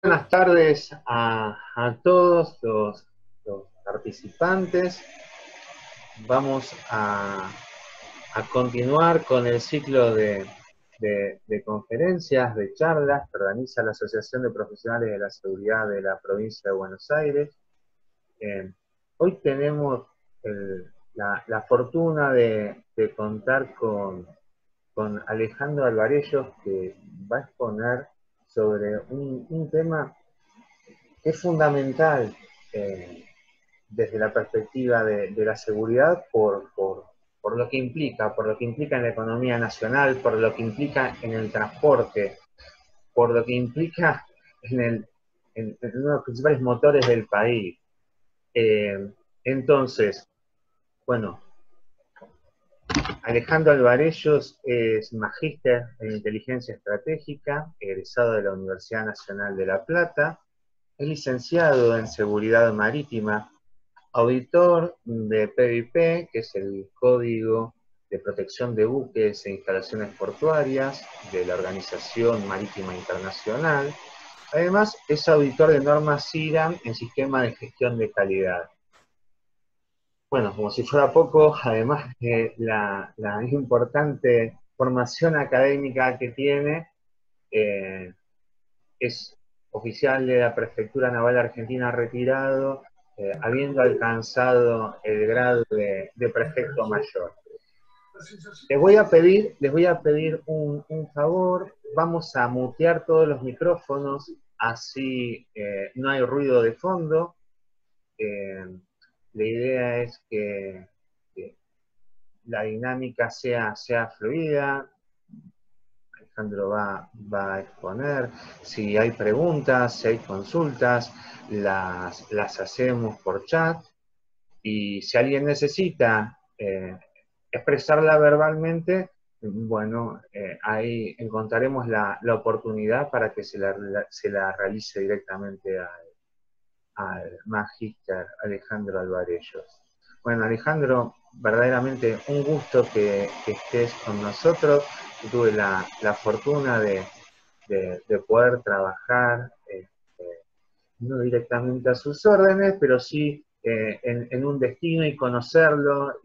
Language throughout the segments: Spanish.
Buenas tardes a todos los participantes. Vamos a continuar con el ciclo de conferencias, de charlas que organiza la Asociación de Profesionales de la Seguridad de la Provincia de Buenos Aires. Hoy tenemos la fortuna de contar con Alejandro Alvarellos, que va a exponer sobre un tema que es fundamental desde la perspectiva de la seguridad por lo que implica en la economía nacional, por lo que implica en el transporte, por lo que implica en uno de los principales motores del país. Entonces, bueno, Alejandro Alvarellos es magíster en inteligencia estratégica, egresado de la Universidad Nacional de La Plata, es licenciado en seguridad marítima, auditor de PVP, que es el Código de Protección de Buques e Instalaciones Portuarias de la Organización Marítima Internacional. Además, es auditor de normas CIRAM en Sistema de Gestión de Calidad. Bueno, como si fuera poco, además de la importante formación académica que tiene, es oficial de la Prefectura Naval Argentina retirado, habiendo alcanzado el grado de prefecto mayor. Les voy a pedir un favor, vamos a mutear todos los micrófonos, así no hay ruido de fondo. La idea es que la dinámica sea fluida. Alejandro va a exponer. Si hay preguntas, si hay consultas, las hacemos por chat. Y si alguien necesita expresarla verbalmente, bueno, ahí encontraremos la oportunidad para que se la realice directamente al magíster Alejandro Alvarellos. Bueno, Alejandro, verdaderamente un gusto que estés con nosotros. Tuve la fortuna de poder trabajar, no directamente a sus órdenes, pero sí en un destino y conocerlo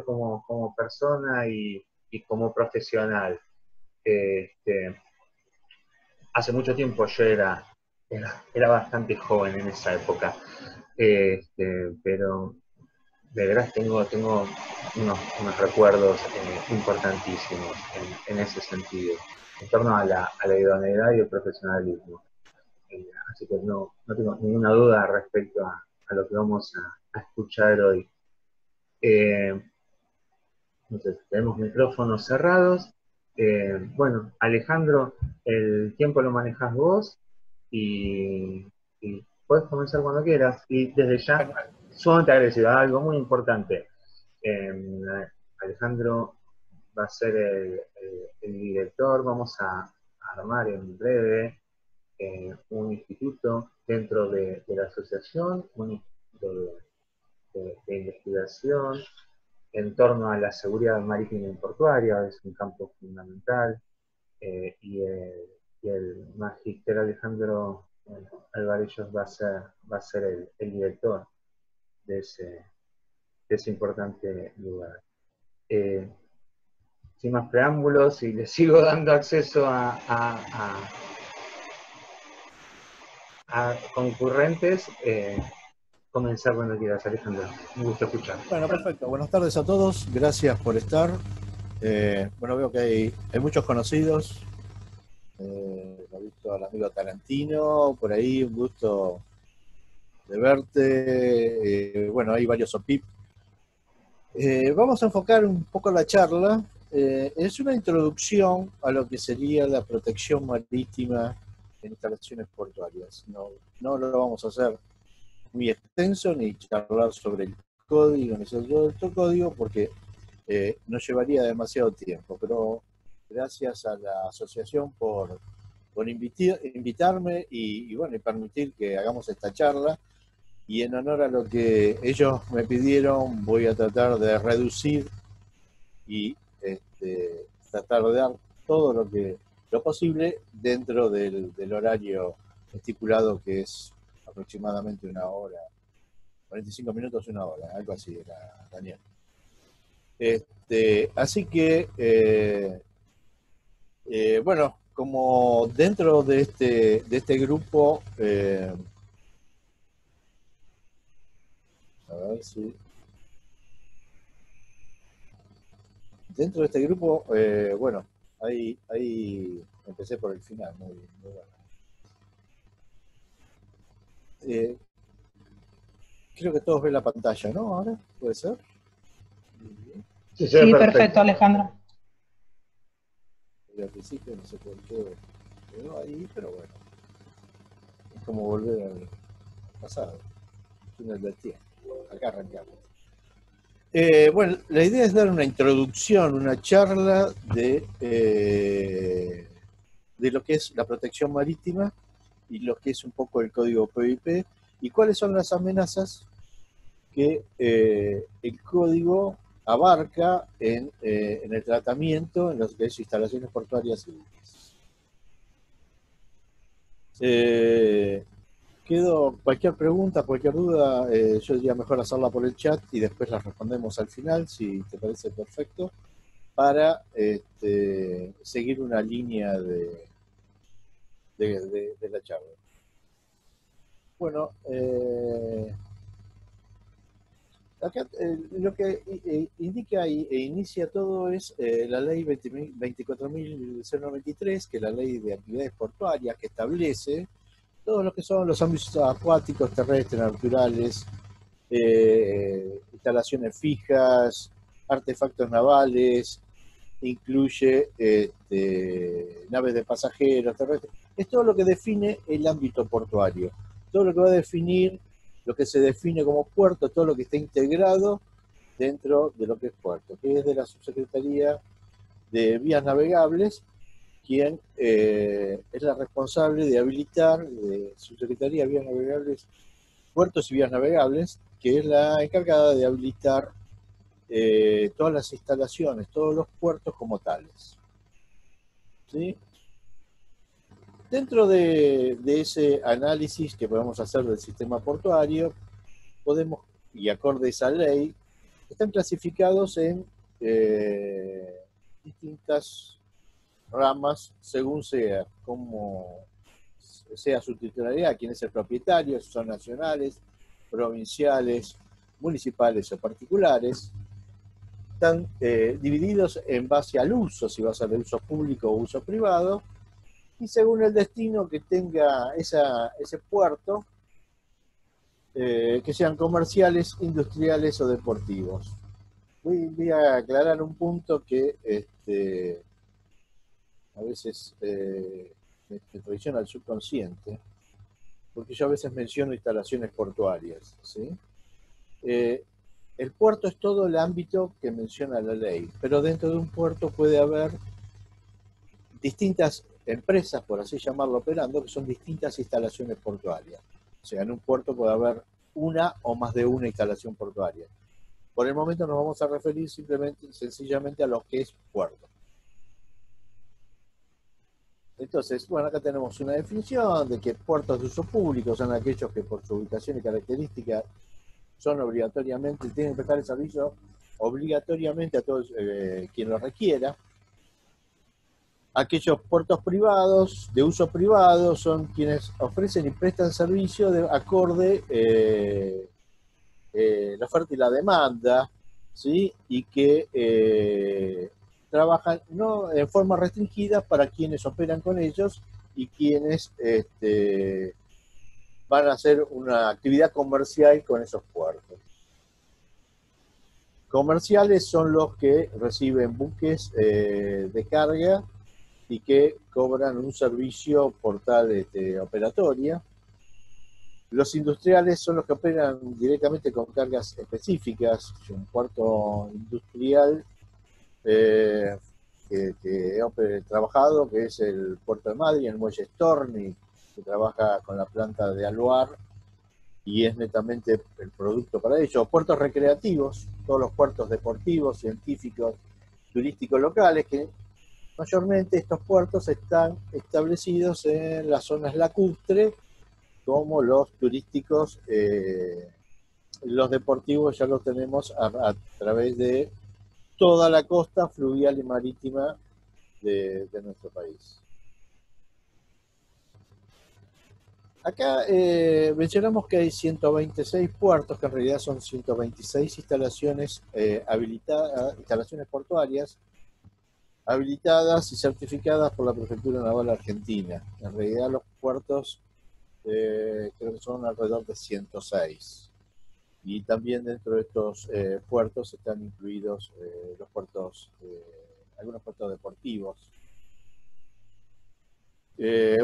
como persona y como profesional. Hace mucho tiempo yo era bastante joven en esa época, pero de verdad tengo unos recuerdos importantísimos en ese sentido, en torno a la idoneidad y el profesionalismo. Así que no tengo ninguna duda respecto a lo que vamos a escuchar hoy. Entonces, tenemos micrófonos cerrados. Bueno, Alejandro, el tiempo lo manejas vos y puedes comenzar cuando quieras. Y desde ya, sumamente agradecido. Algo muy importante. Alejandro va a ser el director. Vamos a armar en breve un instituto dentro de la asociación, un instituto de investigación en torno a la seguridad marítima y portuaria, es un campo fundamental, y el magíster Alejandro Alvarellos va a ser el director de ese importante lugar. Sin más preámbulos, y le sigo dando acceso a concurrentes, comenzar cuando quieras, Alejandro. Un gusto escuchar. Bueno, perfecto. Buenas tardes a todos. Gracias por estar. Bueno, veo que hay muchos conocidos. Lo he visto al amigo Tarantino, por ahí, un gusto de verte. Bueno, hay varios OPIP. Vamos a enfocar un poco la charla. Es una introducción a lo que sería la protección marítima en instalaciones portuarias. No lo vamos a hacer muy extenso ni charlar sobre el código ni sobre otro código porque nos llevaría demasiado tiempo, pero gracias a la asociación por invitarme y bueno, y permitir que hagamos esta charla, y en honor a lo que ellos me pidieron voy a tratar de reducir y tratar de dar todo lo posible dentro del horario estipulado que es aproximadamente una hora, 45 minutos, una hora, algo así era, Daniel. Así que, bueno, como dentro de este grupo, a ver si... Dentro de este grupo, bueno, ahí empecé por el final, muy bueno. Creo que todos ven la pantalla, ¿no? Ahora, ¿puede ser? Sí, se ve Sí, perfecto. perfecto, Alejandro. Al principio no sé por qué quedó ahí, pero bueno. Es como volver al pasado. Túnel del tiempo. Acá arrancamos. Bueno, la idea es dar una introducción, una charla de lo que es la protección marítima y lo que es un poco el código PIP y cuáles son las amenazas que el código abarca en el tratamiento en las que es instalaciones portuarias civiles. Quedo cualquier pregunta, cualquier duda, yo diría mejor hacerla por el chat y después las respondemos al final, si te parece perfecto, para seguir una línea de la charla. Bueno, acá lo que indica e inicia todo es la ley 24.093, que es la ley de actividades portuarias, que establece todo lo que son los ámbitos acuáticos, terrestres, naturales, instalaciones fijas, artefactos navales, incluye naves de pasajeros, terrestres. Es todo lo que define el ámbito portuario, todo lo que va a definir lo que se define como puerto, todo lo que está integrado dentro de lo que es puerto, que es de la Subsecretaría de Vías Navegables, quien es la responsable de habilitar, de Subsecretaría de Vías Navegables, Puertos y Vías Navegables, que es la encargada de habilitar todas las instalaciones, todos los puertos como tales. ¿Sí? Dentro de ese análisis que podemos hacer del sistema portuario, podemos, y acorde a esa ley, están clasificados en distintas ramas según sea, como sea su titularidad, quién es el propietario, si son nacionales, provinciales, municipales o particulares. Están divididos en base al uso, si va a ser de uso público o uso privado, y según el destino que tenga ese puerto, que sean comerciales, industriales o deportivos. Voy a aclarar un punto que a veces me traiciona el subconsciente, porque yo a veces menciono instalaciones portuarias, ¿sí? El puerto es todo el ámbito que menciona la ley, pero dentro de un puerto puede haber distintas empresas, por así llamarlo, operando, que son distintas instalaciones portuarias. O sea, en un puerto puede haber una o más de una instalación portuaria. Por el momento nos vamos a referir sencillamente a lo que es puerto. Entonces, bueno, acá tenemos una definición de que puertos de uso público son aquellos que por su ubicación y características son obligatoriamente, tienen que prestar el servicio obligatoriamente a todos quien lo requiera. Aquellos puertos privados, de uso privado, son quienes ofrecen y prestan servicio de acorde la oferta y la demanda, ¿sí? Y que trabajan no en forma restringida para quienes operan con ellos y quienes van a hacer una actividad comercial con esos puertos. Comerciales son los que reciben buques de carga y que cobran un servicio por tal operatoria. Los industriales son los que operan directamente con cargas específicas. Un puerto industrial que he trabajado, que es el Puerto de Madrid, el muelle Storni, que trabaja con la planta de Aluar y es netamente el producto para ellos. Puertos recreativos, todos los puertos deportivos, científicos, turísticos locales, que mayormente estos puertos están establecidos en las zonas lacustres como los turísticos. Los deportivos ya los tenemos a través de toda la costa fluvial y marítima de nuestro país. Acá mencionamos que hay 126 puertos, que en realidad son 126 instalaciones habilitadas, instalaciones portuarias habilitadas y certificadas por la Prefectura Naval Argentina. En realidad los puertos creo que son alrededor de 106. Y también dentro de estos puertos están incluidos los puertos, algunos puertos deportivos.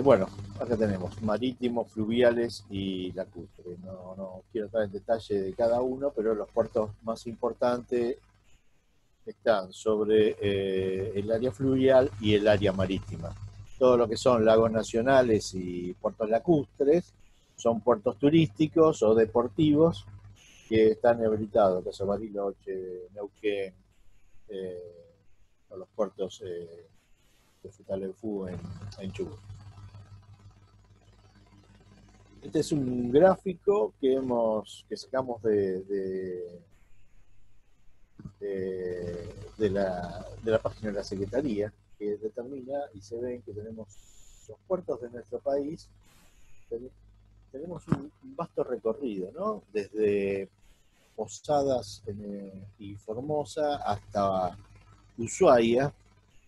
Bueno, acá tenemos marítimos, fluviales y lacustres. No quiero entrar en detalle de cada uno, pero los puertos más importantes están sobre el área fluvial y el área marítima. Todo lo que son lagos nacionales y puertos lacustres son puertos turísticos o deportivos que están habilitados, Caso Bariloche, Neuquén, o los puertos de Futaleufú en Chubut. Este es un gráfico que sacamos de la página de la Secretaría, que determina y se ven que tenemos los puertos de nuestro país, tenemos un vasto recorrido, ¿no? Desde Posadas y Formosa hasta Ushuaia,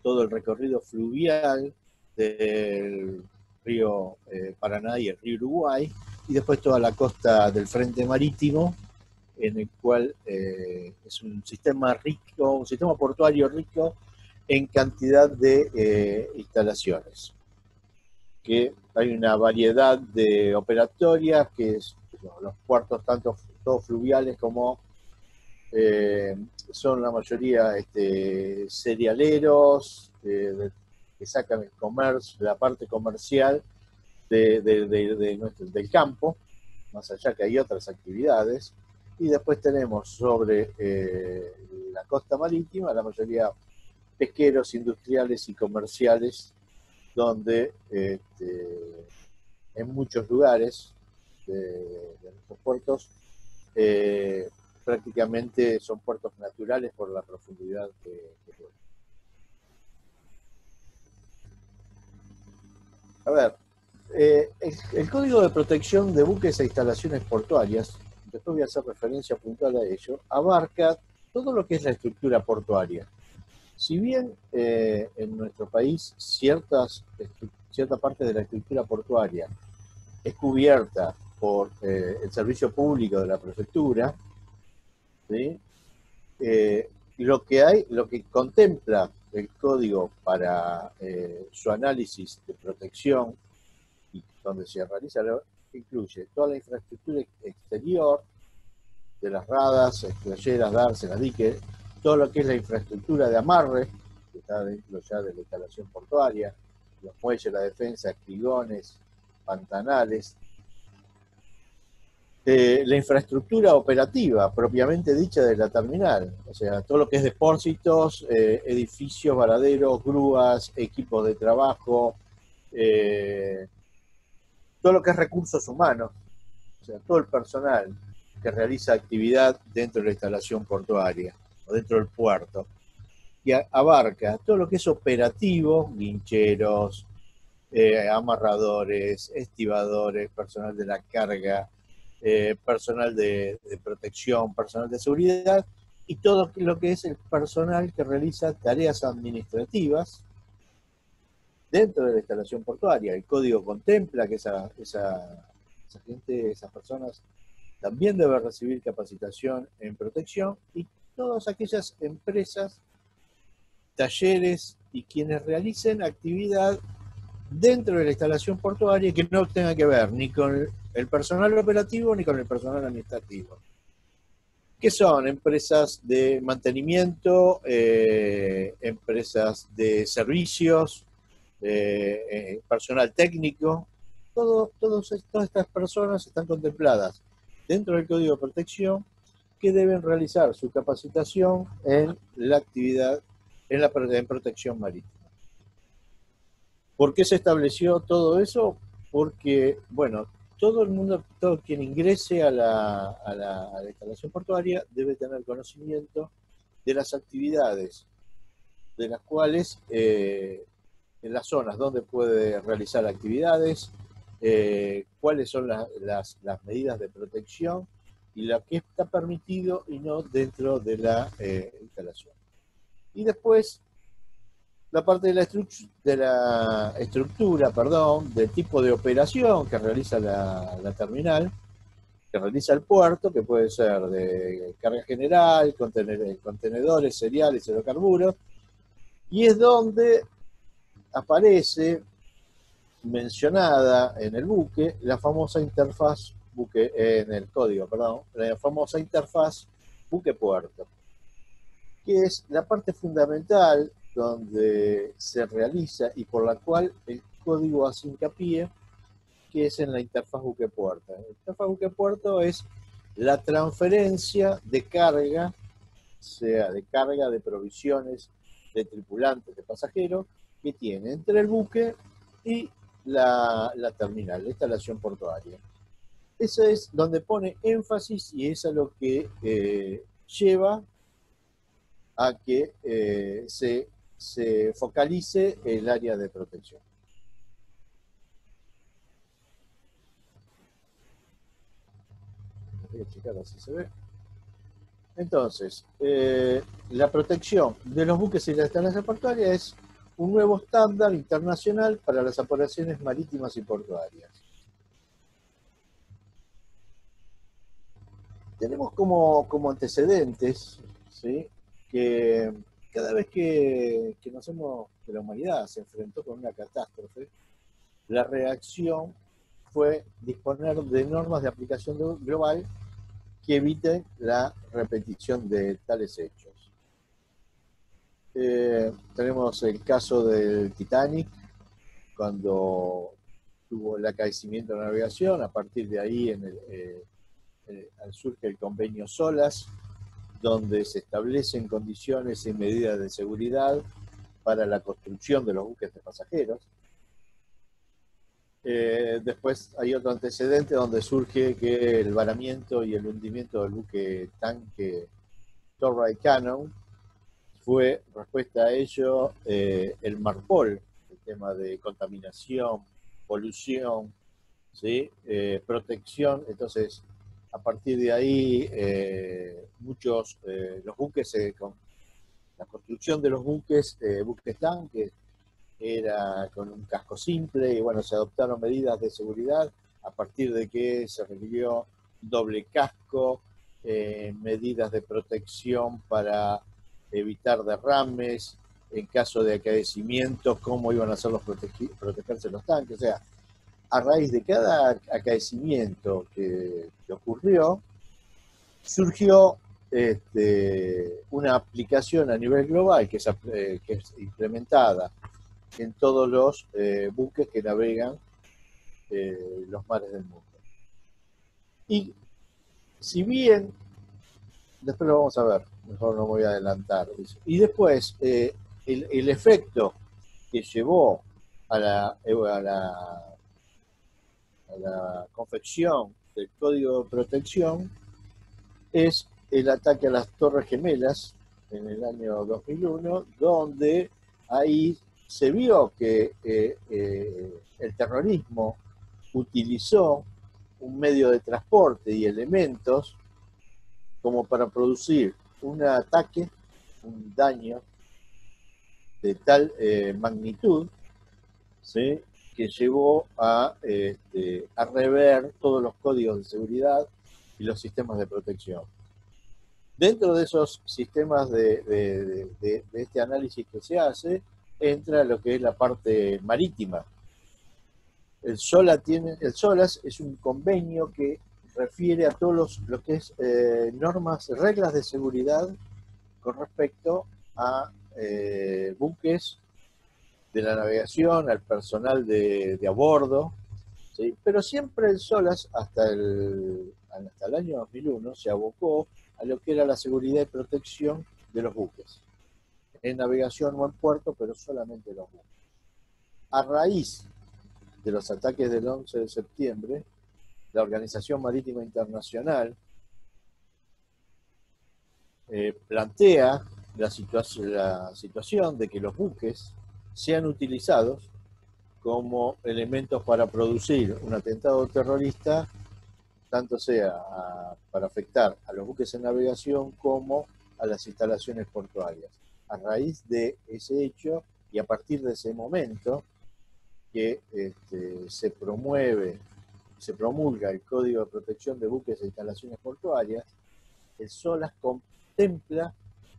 todo el recorrido fluvial del río Paraná y el río Uruguay, y después toda la costa del frente marítimo, en el cual es un sistema rico, un sistema portuario rico en cantidad de instalaciones. Que hay una variedad de operatorias, que es los puertos tanto todos fluviales como son la mayoría cerealeros, que sacan el comercio, la parte comercial del campo, más allá que hay otras actividades. Y después tenemos sobre la costa marítima la mayoría pesqueros, industriales y comerciales, donde en muchos lugares de nuestros puertos prácticamente son puertos naturales por la profundidad que tienen. A ver, el Código de Protección de Buques e Instalaciones Portuarias, después voy a hacer referencia puntual a ello, abarca todo lo que es la estructura portuaria. Si bien en nuestro país cierta parte de la estructura portuaria es cubierta por el servicio público de la prefectura, ¿sí? Lo que contempla el código para su análisis de protección y donde se realiza, incluye toda la infraestructura exterior de las radas, esclayeras, dársenas, diques, todo lo que es la infraestructura de amarre, que está dentro ya de la instalación portuaria, los muelles, la defensa, espigones, pantanales, la infraestructura operativa propiamente dicha de la terminal, o sea, todo lo que es depósitos, edificios, varaderos, grúas, equipos de trabajo, todo lo que es recursos humanos, o sea, todo el personal que realiza actividad dentro de la instalación portuaria o dentro del puerto, que abarca todo lo que es operativo, guincheros, amarradores, estibadores, personal de la carga, personal de protección, personal de seguridad, y todo lo que es el personal que realiza tareas administrativas dentro de la instalación portuaria. El código contempla que esa gente, esas personas, también debe recibir capacitación en protección, y todas aquellas empresas, talleres y quienes realicen actividad dentro de la instalación portuaria que no tenga que ver ni con el personal operativo ni con el personal administrativo, que son empresas de mantenimiento, empresas de servicios, personal técnico. Todas estas personas están contempladas dentro del Código de Protección, que deben realizar su capacitación en la actividad en protección marítima. ¿Por qué se estableció todo eso? Porque, bueno, todo el mundo, todo quien ingrese a la instalación portuaria debe tener conocimiento de las actividades de las cuales en las zonas donde puede realizar actividades, cuáles son las medidas de protección y lo que está permitido y no dentro de la instalación. Y después, la parte de la estructura, del tipo de operación que realiza la terminal, que realiza el puerto, que puede ser de carga general, contenedores, cereales, hidrocarburos, y es donde aparece mencionada en el buque la famosa interfaz en el código, la famosa interfaz buque-puerto, que es la parte fundamental donde se realiza y por la cual el código hace hincapié, que es en la interfaz buque-puerto. La interfaz buque-puerto es la transferencia de carga, sea de carga, de provisiones, de tripulantes, de pasajeros, que tiene entre el buque y la terminal, la instalación portuaria. Eso es donde pone énfasis y es a lo que lleva a que se focalice el área de protección. Voy a checar si se ve. Entonces, la protección de los buques y la instalación portuaria es un nuevo estándar internacional para las operaciones marítimas y portuarias. Tenemos como antecedentes, ¿sí?, que cada vez que la humanidad se enfrentó con una catástrofe, la reacción fue disponer de normas de aplicación global que eviten la repetición de tales hechos. Tenemos el caso del Titanic, cuando tuvo el acaecimiento de la navegación. A partir de ahí surge el convenio SOLAS, donde se establecen condiciones y medidas de seguridad para la construcción de los buques de pasajeros. Después hay otro antecedente donde surge que el varamiento y el hundimiento del buque tanque Torrey Cannon fue respuesta a ello el MARPOL, el tema de contaminación, polución, ¿sí?, protección. Entonces, a partir de ahí, los buques, la construcción de los buques tanques, era con un casco simple y bueno, se adoptaron medidas de seguridad a partir de que se requirió doble casco, medidas de protección para evitar derrames, en caso de acaecimientos, cómo iban a hacer protegerse los tanques. O sea, a raíz de cada acaecimiento que ocurrió, surgió una aplicación a nivel global que es implementada en todos los buques que navegan los mares del mundo. Y si bien, después lo vamos a ver, mejor no me voy a adelantar, y después el efecto que llevó a la confección del Código de Protección es el ataque a las Torres Gemelas en el año 2001, donde ahí se vio que el terrorismo utilizó un medio de transporte y elementos como para producir un ataque, un daño de tal magnitud, ¿sí?, que llevó a rever todos los códigos de seguridad y los sistemas de protección. Dentro de esos sistemas de este análisis que se hace, entra lo que es la parte marítima. El SOLAS es un convenio que refiere a todos lo que es normas, reglas de seguridad con respecto a buques de la navegación, al personal de a bordo, ¿sí? Pero siempre el SOLAS, hasta el año 2001, se abocó a lo que era la seguridad y protección de los buques, en navegación o en puerto, pero solamente los buques. A raíz de los ataques del 11 de septiembre, la Organización Marítima Internacional plantea la situación de que los buques sean utilizados como elementos para producir un atentado terrorista, tanto sea para afectar a los buques en navegación como a las instalaciones portuarias. A raíz de ese hecho y a partir de ese momento que se promulga el Código de Protección de Buques e Instalaciones Portuarias, el SOLAS contempla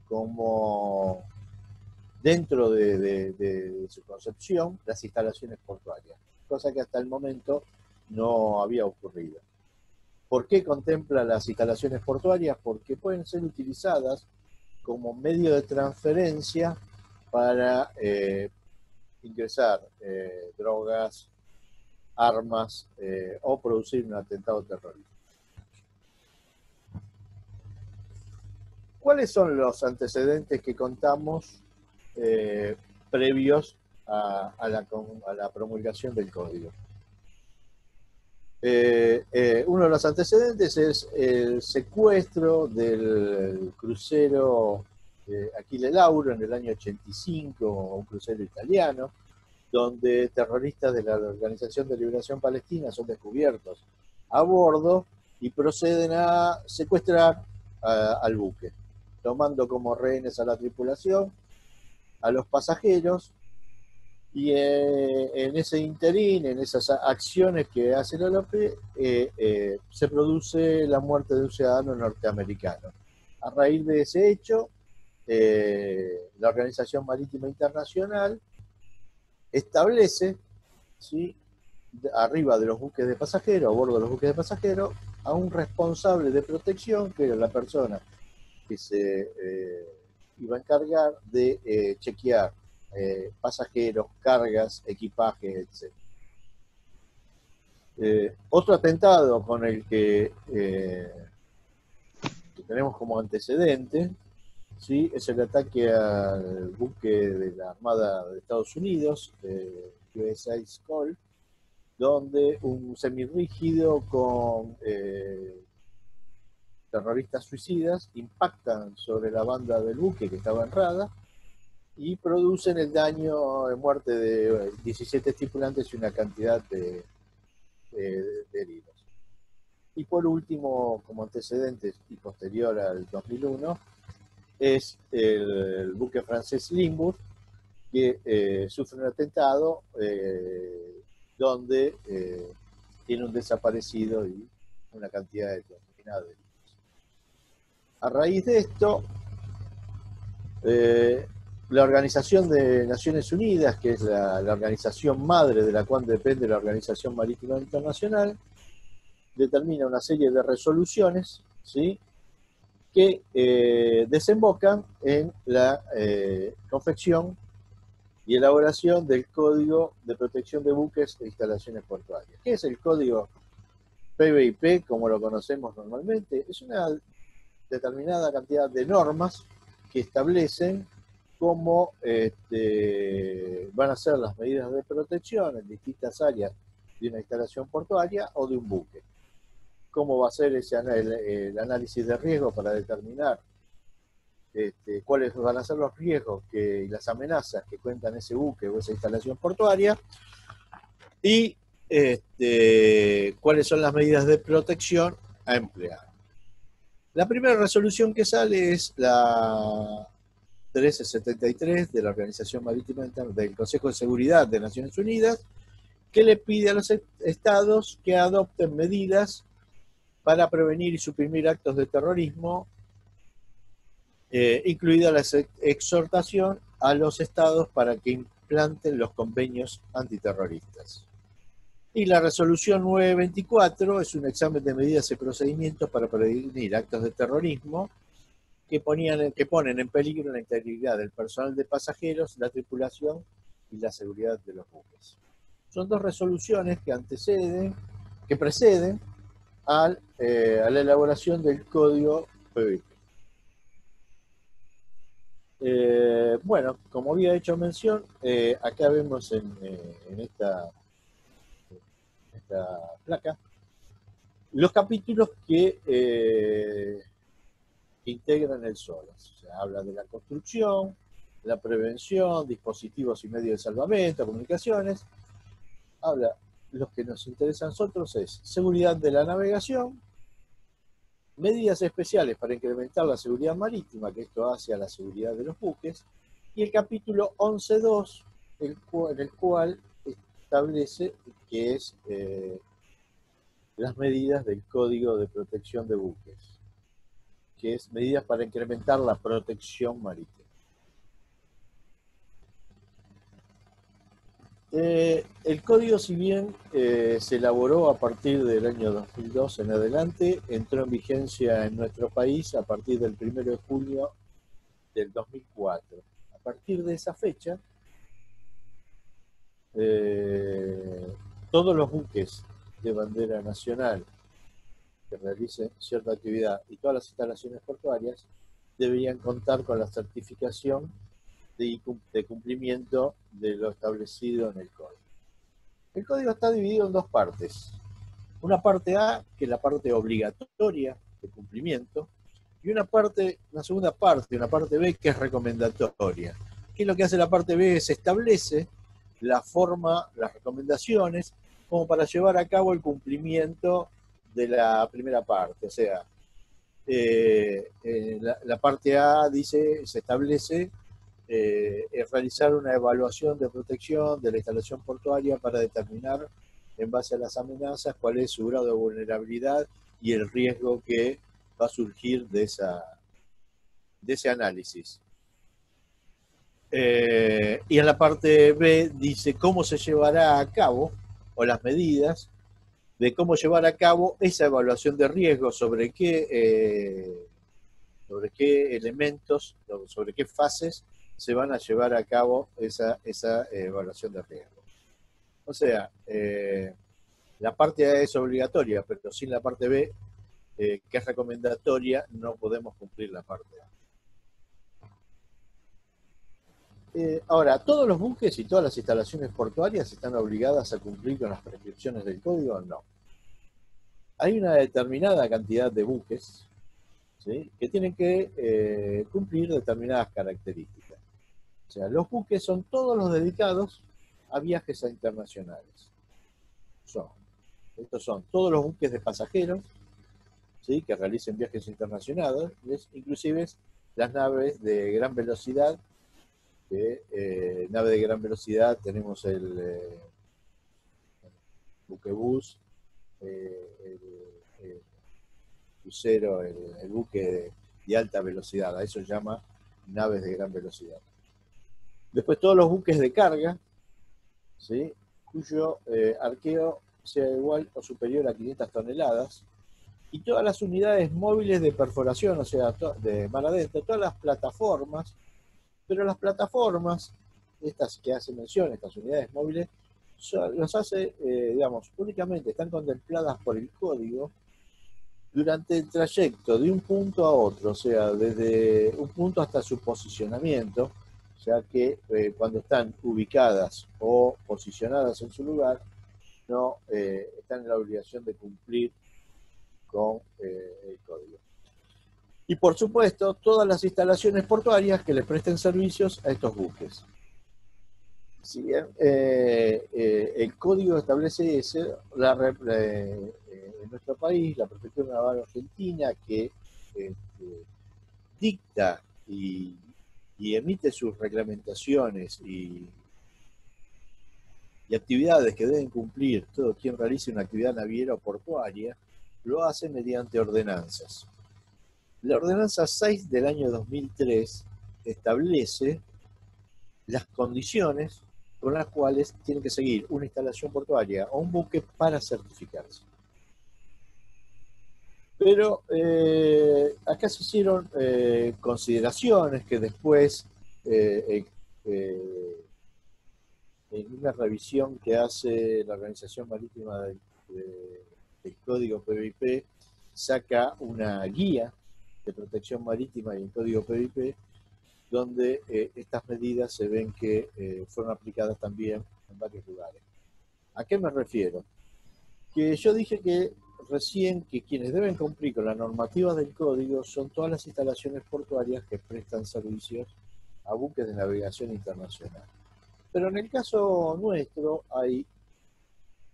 como dentro de su concepción las instalaciones portuarias, cosa que hasta el momento no había ocurrido. ¿Por qué contempla las instalaciones portuarias? Porque pueden ser utilizadas como medio de transferencia para ingresar drogas, armas o producir un atentado terrorista. ¿Cuáles son los antecedentes que contamos previos a la promulgación del código? Uno de los antecedentes es el secuestro del crucero Achille Lauro en el año 85, un crucero italiano, donde terroristas de la Organización de Liberación Palestina son descubiertos a bordo y proceden a secuestrar al buque, tomando como rehenes a la tripulación, a los pasajeros, y en ese interín, en esas acciones que hace la OLAPE, se produce la muerte de un ciudadano norteamericano. A raíz de ese hecho, la Organización Marítima Internacional establece, ¿sí?, arriba de los buques de pasajeros, a bordo de los buques de pasajeros, a un responsable de protección, que era la persona que se iba a encargar de chequear pasajeros, cargas, equipaje, etc. Otro atentado con el que tenemos como antecedente, ¿sí?, es el ataque al buque de la Armada de Estados Unidos, USS Cole, donde un semirrígido con terroristas suicidas impactan sobre la banda del buque que estaba en rada y producen el daño de muerte de 17 tripulantes y una cantidad de heridos. Y por último, como antecedentes y posterior al 2001, es el buque francés Limburg, que sufre un atentado donde tiene un desaparecido y una cantidad determinada de heridos. A raíz de esto, la Organización de Naciones Unidas, que es la organización madre de la cual depende la Organización Marítima Internacional, determina una serie de resoluciones, ¿sí?, que desembocan en la confección y elaboración del Código de Protección de Buques e Instalaciones Portuarias. ¿Qué es el Código PBIP, como lo conocemos normalmente? Es una determinada cantidad de normas que establecen cómo van a ser las medidas de protección en distintas áreas de una instalación portuaria o de un buque. Cómo va a ser el análisis de riesgo para determinar cuáles van a ser los riesgos y las amenazas que cuentan ese buque o esa instalación portuaria, y cuáles son las medidas de protección a emplear. La primera resolución que sale es la 1373 de la Organización Marítima del Consejo de Seguridad de Naciones Unidas, que le pide a los estados que adopten medidas para prevenir y suprimir actos de terrorismo, incluida la exhortación a los estados para que implanten los convenios antiterroristas. Y la resolución 924 es un examen de medidas y procedimientos para prevenir actos de terrorismo que ponen en peligro la integridad del personal de pasajeros, la tripulación y la seguridad de los buques. Son dos resoluciones que preceden a la elaboración del Código PBIP. Bueno, como había hecho mención, acá vemos en esta placa los capítulos que integran el SOLAS. O sea, habla de la construcción, la prevención, dispositivos y medios de salvamento, comunicaciones. Habla, los que nos interesan a nosotros es seguridad de la navegación, medidas especiales para incrementar la seguridad marítima, que esto hace a la seguridad de los buques, y el capítulo 11.2, en el cual establece que es las medidas del Código de Protección de Buques, que es medidas para incrementar la protección marítima. El código, si bien se elaboró a partir del año 2002 en adelante, entró en vigencia en nuestro país a partir del 1 de junio del 2004. A partir de esa fecha, todos los buques de bandera nacional que realicen cierta actividad y todas las instalaciones portuarias deberían contar con la certificación de cumplimiento de lo establecido en el código. El código está dividido en dos partes. Una parte A, que es la parte obligatoria de cumplimiento, y una segunda parte, una parte B, que es recomendatoria. ¿Qué es lo que hace la parte B? Se establece la forma, las recomendaciones, como para llevar a cabo el cumplimiento de la primera parte. O sea, la parte A dice, se establece realizar una evaluación de protección de la instalación portuaria para determinar, en base a las amenazas, cuál es su grado de vulnerabilidad y el riesgo que va a surgir de ese análisis. Y en la parte B dice cómo se llevará a cabo, o las medidas de cómo llevar a cabo esa evaluación de riesgo, sobre qué elementos, sobre qué fases se van a llevar a cabo esa evaluación de riesgo. O sea, la parte A es obligatoria, pero sin la parte B, que es recomendatoria, no podemos cumplir la parte A. Ahora, ¿todos los buques y todas las instalaciones portuarias están obligadas a cumplir con las prescripciones del código? No. Hay una determinada cantidad de buques, ¿sí?, que tienen que cumplir determinadas características. O sea, los buques son todos los dedicados a viajes internacionales. Estos son todos los buques de pasajeros, ¿sí?, que realicen viajes internacionales, inclusive las naves de gran velocidad. Nave de gran velocidad tenemos el buquebús, el crucero, el buque de alta velocidad, a eso se llama naves de gran velocidad. Después todos los buques de carga, ¿sí?, cuyo arqueo sea igual o superior a 500 toneladas, y todas las unidades móviles de perforación, o sea, de mar adentro, todas las plataformas, pero las plataformas, estas que hace mención, estas unidades móviles, los hace, únicamente están contempladas por el código durante el trayecto de un punto a otro, o sea, desde un punto hasta su posicionamiento, o sea que cuando están ubicadas o posicionadas en su lugar, no están en la obligación de cumplir con el código. Y por supuesto, todas las instalaciones portuarias que le presten servicios a estos buques. Si bien el código establece eso, en nuestro país, la Prefectura Naval Argentina, que dicta y emite sus reglamentaciones y actividades que deben cumplir todo quien realice una actividad naviera o portuaria, lo hace mediante ordenanzas. La ordenanza 6 del año 2003 establece las condiciones con las cuales tiene que seguir una instalación portuaria o un buque para certificarse. Pero acá se hicieron consideraciones que después, en una revisión que hace la Organización Marítima del Código PBIP, saca una guía de protección marítima y el Código PBIP, donde estas medidas se ven que fueron aplicadas también en varios lugares. ¿A qué me refiero? Que yo dije que recién que quienes deben cumplir con la normativa del código son todas las instalaciones portuarias que prestan servicios a buques de navegación internacional. Pero en el caso nuestro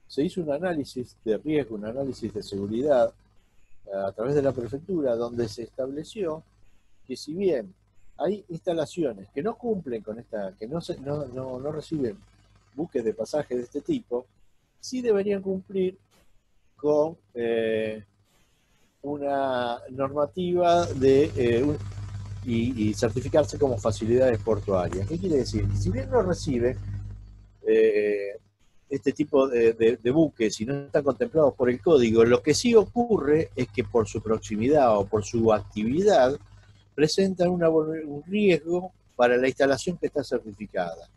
se hizo un análisis de riesgo, un análisis de seguridad a través de la prefectura, donde se estableció que si bien hay instalaciones que no cumplen con esta, que no reciben buques de pasaje de este tipo, sí deberían cumplir con una normativa y certificarse como facilidades portuarias. ¿Qué quiere decir? Si bien no recibe este tipo de buques y no están contemplados por el código, lo que sí ocurre es que por su proximidad o por su actividad presentan un riesgo para la instalación que está certificada.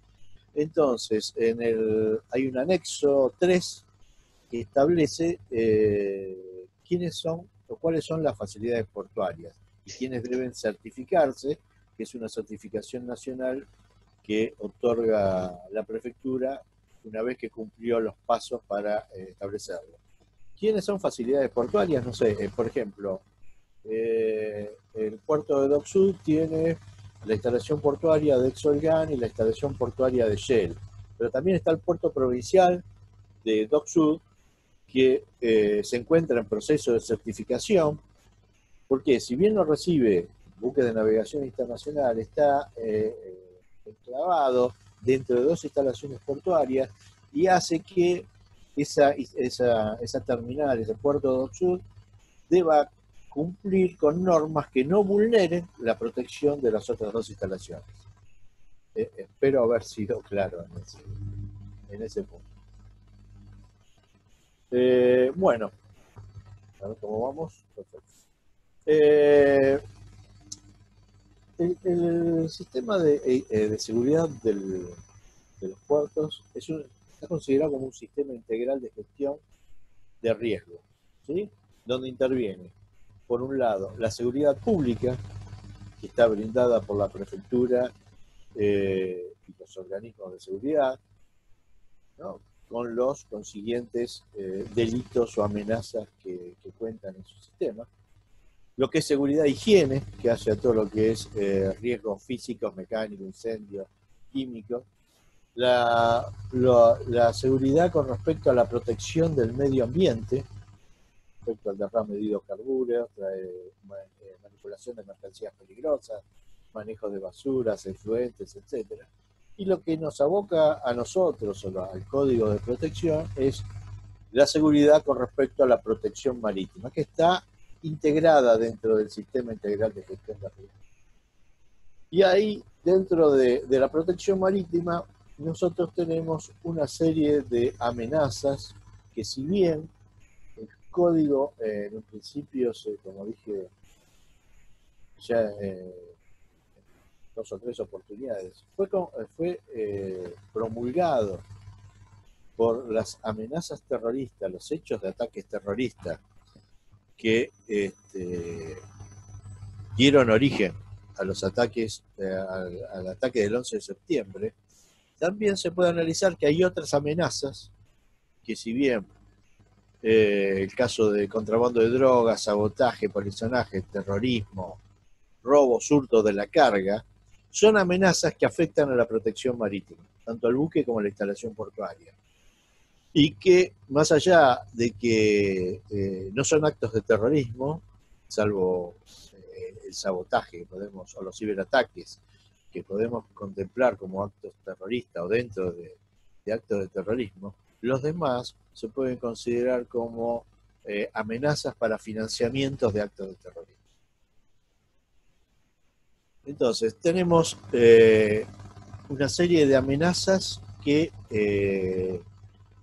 Entonces, hay un anexo 3 que establece quiénes son o cuáles son las facilidades portuarias y quiénes deben certificarse, que es una certificación nacional que otorga la prefectura una vez que cumplió los pasos para establecerlo. ¿Quiénes son facilidades portuarias? No sé, por ejemplo, el puerto de Dock Sud tiene la instalación portuaria de Exolgan y la instalación portuaria de Shell, pero también está el puerto provincial de Dock Sud, que se encuentra en proceso de certificación, porque si bien no recibe buques de navegación internacional, está enclavado dentro de 2 instalaciones portuarias y hace que esa terminal, ese puerto de Dock Sud, deba cumplir con normas que no vulneren la protección de las otras 2 instalaciones. Espero haber sido claro en ese punto. Bueno, a ver cómo vamos. Perfecto. El sistema de seguridad de los puertos está considerado como un sistema integral de gestión de riesgo, ¿sí? Donde interviene, por un lado, la seguridad pública, que está brindada por la prefectura y los organismos de seguridad, ¿no?, con los consiguientes delitos o amenazas que cuentan en su sistema. Lo que es seguridad e higiene, que hace a todo lo que es riesgos físicos, mecánicos, incendios, químicos. La seguridad con respecto a la protección del medio ambiente, respecto al derrame de hidrocarburos, manipulación de mercancías peligrosas, manejo de basuras, efluentes, etc. Y lo que nos aboca a nosotros, al Código de Protección, es la seguridad con respecto a la protección marítima, que está integrada dentro del Sistema Integral de Gestión de Riesgos. Y ahí, dentro de la protección marítima, nosotros tenemos una serie de amenazas que, si bien el código en un principio, como dije ya en 2 o 3 oportunidades, fue promulgado por las amenazas terroristas, los hechos de ataques terroristas que dieron origen a los ataques, al ataque del 11 de septiembre, también se puede analizar que hay otras amenazas que, si bien el caso de contrabando de drogas, sabotaje, polizonaje, terrorismo, robo, hurto de la carga, son amenazas que afectan a la protección marítima, tanto al buque como a la instalación portuaria. Y que, más allá de que no son actos de terrorismo, salvo el sabotaje o los ciberataques que podemos contemplar como actos terroristas o dentro de actos de terrorismo, los demás se pueden considerar como amenazas para financiamientos de actos de terrorismo. Entonces, tenemos una serie de amenazas que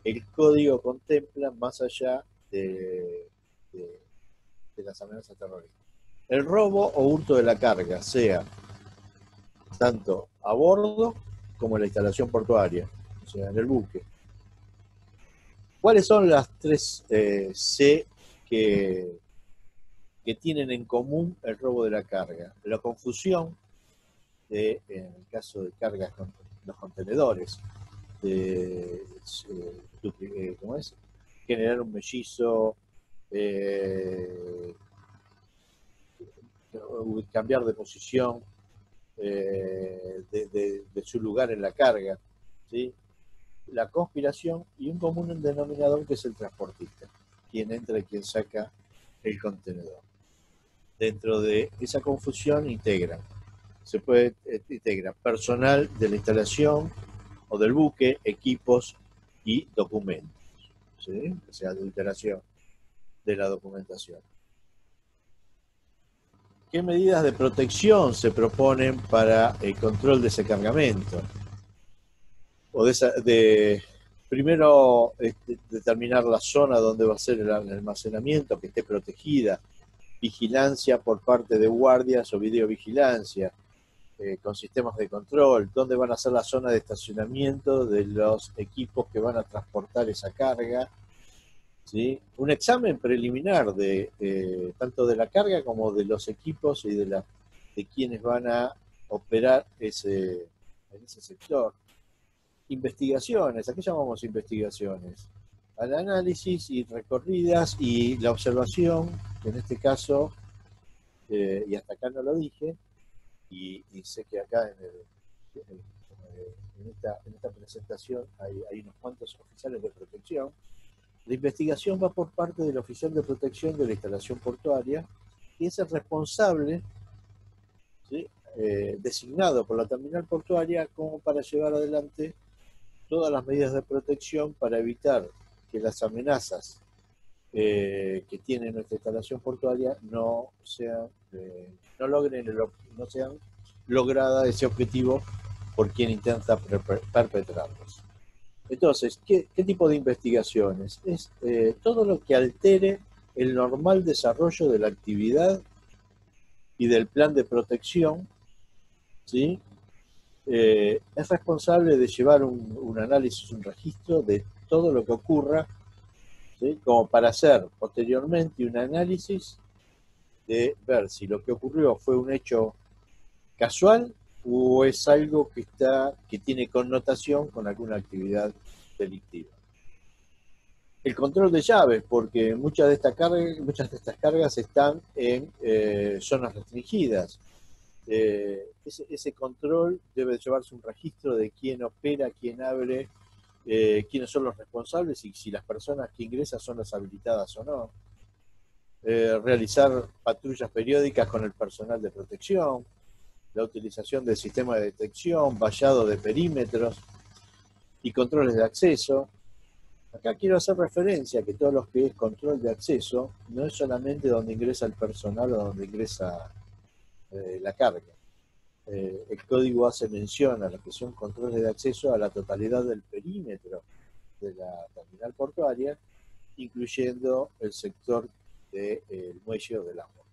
el código contempla más allá de las amenazas terroristas. El robo o hurto de la carga, sea tanto a bordo como en la instalación portuaria, o sea, en el buque. ¿Cuáles son las 3 C que tienen en común el robo de la carga? La confusión, en el caso de cargas con los contenedores, ¿cómo es? Generar un mellizo cambiar de posición de su lugar en la carga, ¿sí? La conspiración y un común denominador que es el transportista, quien entra y quien saca el contenedor. Dentro de esa confusión se puede integrar personal de la instalación o del buque, equipos y documentos, ¿sí? O sea, adulteración de la documentación. ¿Qué medidas de protección se proponen para el control de ese cargamento? Primero, determinar la zona donde va a ser el almacenamiento, que esté protegida, vigilancia por parte de guardias o videovigilancia, con sistemas de control, dónde van a ser las zonas de estacionamiento de los equipos que van a transportar esa carga, ¿sí? Un examen preliminar tanto de la carga como de los equipos y de quienes van a operar en ese sector. Investigaciones, ¿a qué llamamos investigaciones? Al análisis y recorridas y la observación, que en este caso, y hasta acá no lo dije, y sé que acá en esta presentación hay unos cuantos oficiales de protección. La investigación va por parte del oficial de protección de la instalación portuaria y es el responsable, ¿sí? Designado por la terminal portuaria como para llevar adelante todas las medidas de protección para evitar que las amenazas que tiene nuestra instalación portuaria no sean lograda ese objetivo por quien intenta perpetrarlos. Entonces, ¿qué tipo de investigaciones? Es todo lo que altere el normal desarrollo de la actividad y del plan de protección, ¿sí? Es responsable de llevar un análisis, un registro de todo lo que ocurra, ¿sí? Como para hacer posteriormente un análisis de ver si lo que ocurrió fue un hecho casual o es algo que tiene connotación con alguna actividad delictiva. El control de llaves, porque muchas de estas cargas están en zonas restringidas. Ese control debe llevarse un registro de quién opera, quién abre, quiénes son los responsables y si las personas que ingresan son las habilitadas o no. Realizar patrullas periódicas con el personal de protección, la utilización del sistema de detección, vallado de perímetros y controles de acceso. Acá quiero hacer referencia a que todo lo que es control de acceso no es solamente donde ingresa el personal o donde ingresa la carga. El código hace mención a lo que son controles de acceso a la totalidad del perímetro de la terminal portuaria, incluyendo el sector del muelle o del agua.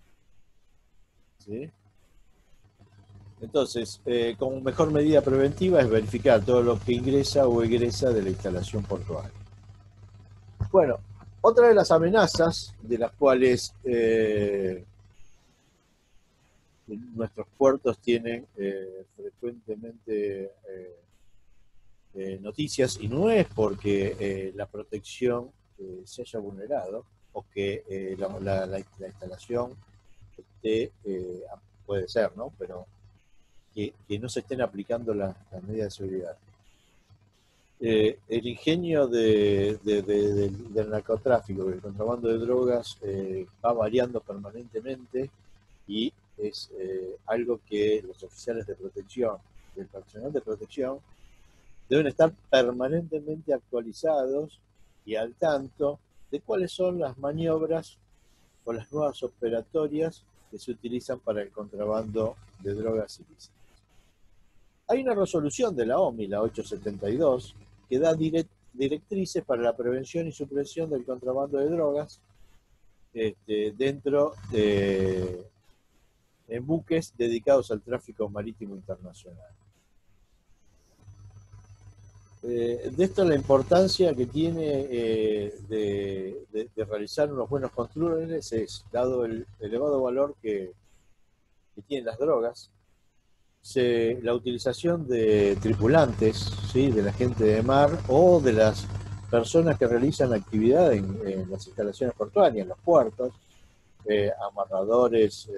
¿Sí? Entonces, como mejor medida preventiva es verificar todo lo que ingresa o egresa de la instalación portuaria. Bueno, otra de las amenazas de las cuales nuestros puertos tienen frecuentemente noticias, y no es porque la protección se haya vulnerado o que la instalación puede ser, ¿no? Pero que no se estén aplicando las medidas de seguridad. El ingenio del narcotráfico, del contrabando de drogas, va variando permanentemente y es algo que los oficiales de protección, el personal de protección, deben estar permanentemente actualizados y al tanto de cuáles son las maniobras o las nuevas operatorias que se utilizan para el contrabando de drogas ilícitas. Hay una resolución de la OMI, la 872, que da directrices para la prevención y supresión del contrabando de drogas en buques dedicados al tráfico marítimo internacional. De esto la importancia que tiene de realizar unos buenos controles es, dado el elevado valor que tienen las drogas, la utilización de tripulantes, ¿sí? De la gente de mar o de las personas que realizan actividad en las instalaciones portuarias, en los puertos, amarradores,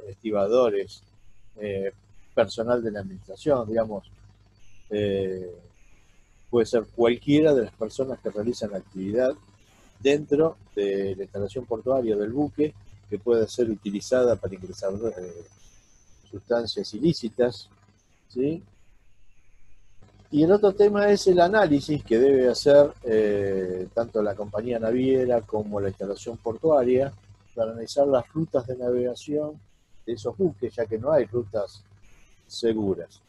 estibadores, personal de la administración, digamos, puede ser cualquiera de las personas que realizan actividad dentro de la instalación portuaria del buque, que puede ser utilizada para ingresar sustancias ilícitas, ¿sí? Y el otro tema es el análisis que debe hacer tanto la compañía naviera como la instalación portuaria para analizar las rutas de navegación de esos buques, ya que no hay rutas seguras,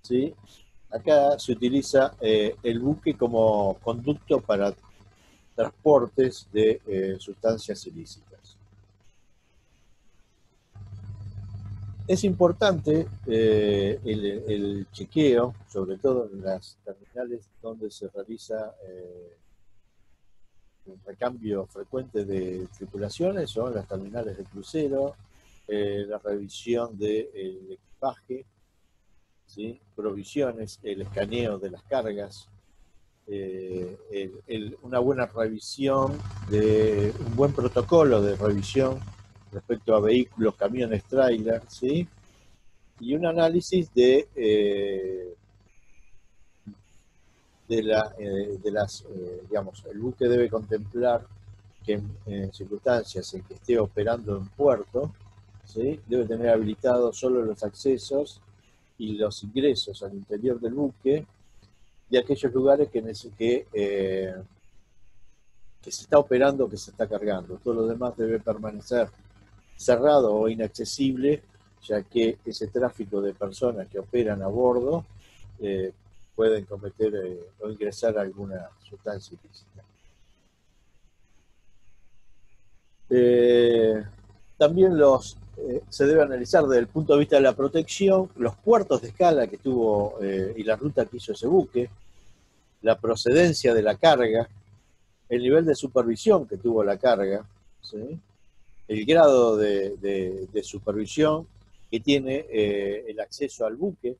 ¿sí? Acá se utiliza el buque como conducto para transportes de sustancias ilícitas. Es importante el chequeo, sobre todo en las terminales donde se realiza un recambio frecuente de tripulaciones, son las terminales de crucero, la revisión del equipaje, ¿sí? Provisiones, el escaneo de las cargas, una buena revisión, un buen protocolo de revisión respecto a vehículos, camiones, trailers, ¿sí? Y un análisis digamos, el buque debe contemplar que en circunstancias en que esté operando en puerto, ¿sí? Debe tener habilitados solo los accesos y los ingresos al interior del buque de aquellos lugares que se está operando o que se está cargando. Todo lo demás debe permanecer cerrado o inaccesible, ya que ese tráfico de personas que operan a bordo pueden cometer o ingresar alguna sustancia ilícita. También se debe analizar desde el punto de vista de la protección los puertos de escala que tuvo y la ruta que hizo ese buque, la procedencia de la carga, el nivel de supervisión que tuvo la carga, ¿sí? El grado de supervisión que tiene el acceso al buque,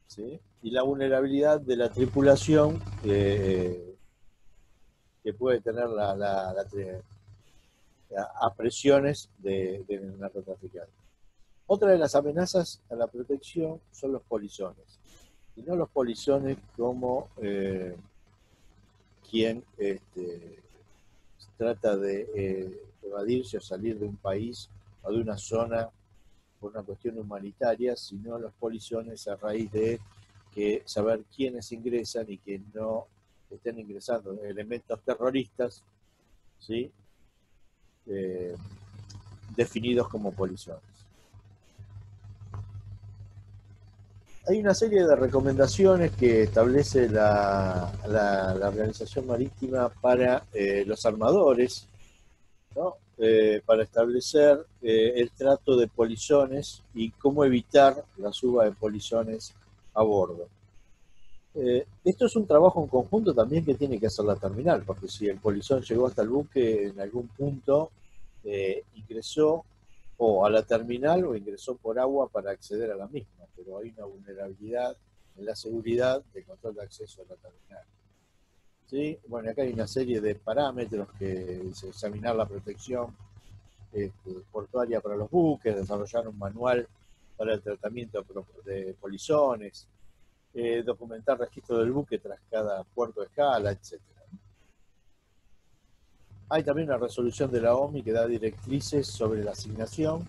¿sí? Y la vulnerabilidad de la tripulación que puede tener a presiones de narcotraficantes. Otra de las amenazas a la protección son los polizones. Y no los polizones como quien trata de evadirse o salir de un país o de una zona por una cuestión humanitaria, sino los polizones a raíz de saber quiénes ingresan y que no estén ingresando elementos terroristas, ¿sí? Definidos como polizones. Hay una serie de recomendaciones que establece la Organización Marítima para los armadores, ¿no? Para establecer el trato de polizones y cómo evitar la suba de polizones a bordo. Esto es un trabajo en conjunto también que tiene que hacer la terminal, porque si el polizón llegó hasta el buque, en algún punto ingresó o a la terminal o ingresó por agua para acceder a la misma, pero hay una vulnerabilidad en la seguridad de control de acceso a la terminal. ¿Sí? Bueno, acá hay una serie de parámetros que dice examinar la protección portuaria para los buques, desarrollar un manual para el tratamiento de polizones, documentar registro del buque tras cada puerto de escala, etc. Hay también una resolución de la OMI que da directrices sobre la asignación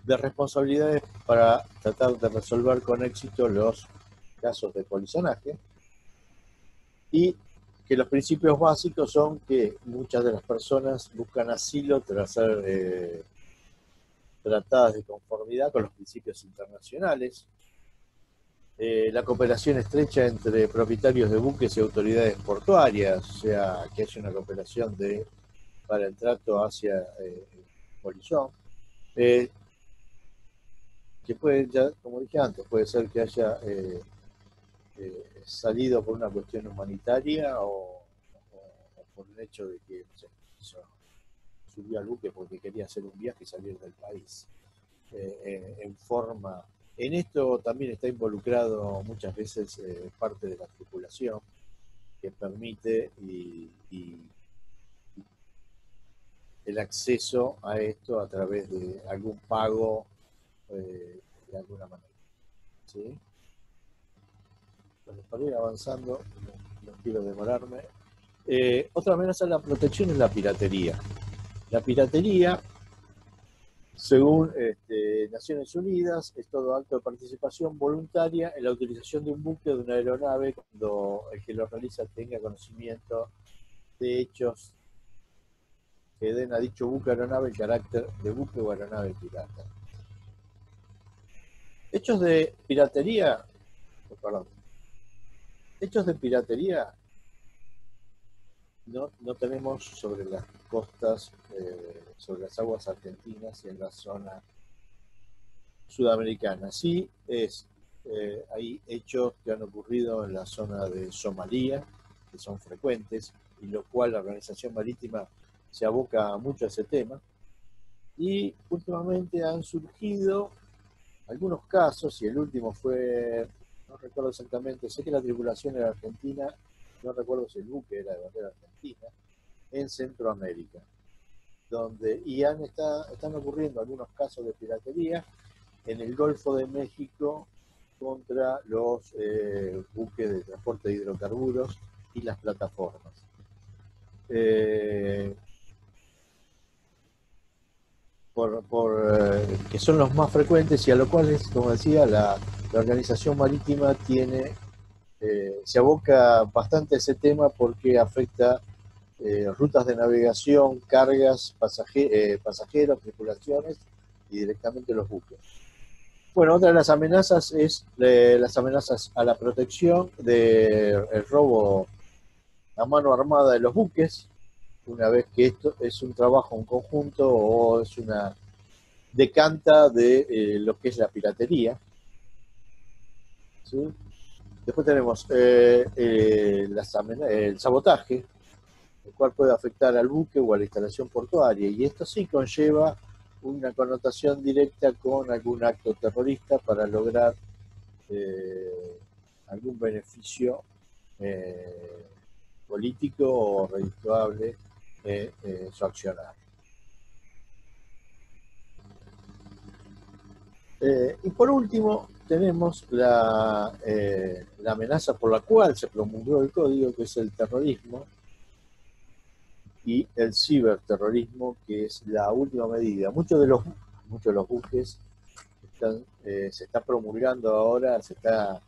de responsabilidades para tratar de resolver con éxito los casos de polizonaje, y que los principios básicos son que muchas de las personas buscan asilo tras ser tratadas de conformidad con los principios internacionales, la cooperación estrecha entre propietarios de buques y autoridades portuarias, o sea, que haya una cooperación para el trato hacia el polizón, que puede, ya, como dije antes, puede ser que haya salido por una cuestión humanitaria o por el hecho de que subió al buque porque quería hacer un viaje y salir del país. En esto también está involucrado muchas veces parte de la tripulación, que permite el acceso a esto a través de algún pago de alguna manera. ¿Sí? Bueno, para ir avanzando, no quiero demorarme. Otra amenaza a la protección es la piratería. La piratería, según Naciones Unidas, es todo acto de participación voluntaria en la utilización de un buque o de una aeronave cuando el que lo realiza tenga conocimiento de hechos que den a dicho buque o aeronave el carácter de buque o aeronave pirata. Hechos de piratería, perdón, hechos de piratería no tenemos sobre las costas, sobre las aguas argentinas y en la zona sudamericana. Sí hay hechos que han ocurrido en la zona de Somalia, que son frecuentes, y lo cual la Organización Marítima se aboca mucho a ese tema. Y últimamente han surgido algunos casos, y el último fue, no recuerdo exactamente, sé que la tripulación era argentina, no recuerdo si el buque era de bandera argentina, en Centroamérica, donde están ocurriendo algunos casos de piratería en el Golfo de México contra los buques de transporte de hidrocarburos y las plataformas. Que son los más frecuentes y a lo cual, como decía, la Organización Marítima se aboca bastante a ese tema porque afecta rutas de navegación, cargas, pasajeros, tripulaciones y directamente los buques. Bueno, otra de las amenazas es las amenazas a la protección del robo a mano armada de los buques, una vez que esto es un trabajo en conjunto o es una decanta de lo que es la piratería. ¿Sí? Después tenemos el sabotaje, el cual puede afectar al buque o a la instalación portuaria, y esto sí conlleva una connotación directa con algún acto terrorista para lograr algún beneficio político o redituable su accionar. Y por último tenemos la amenaza por la cual se promulgó el código, que es el terrorismo, y el ciberterrorismo, que es la última medida. Muchos de los buques se está promulgando ahora, se está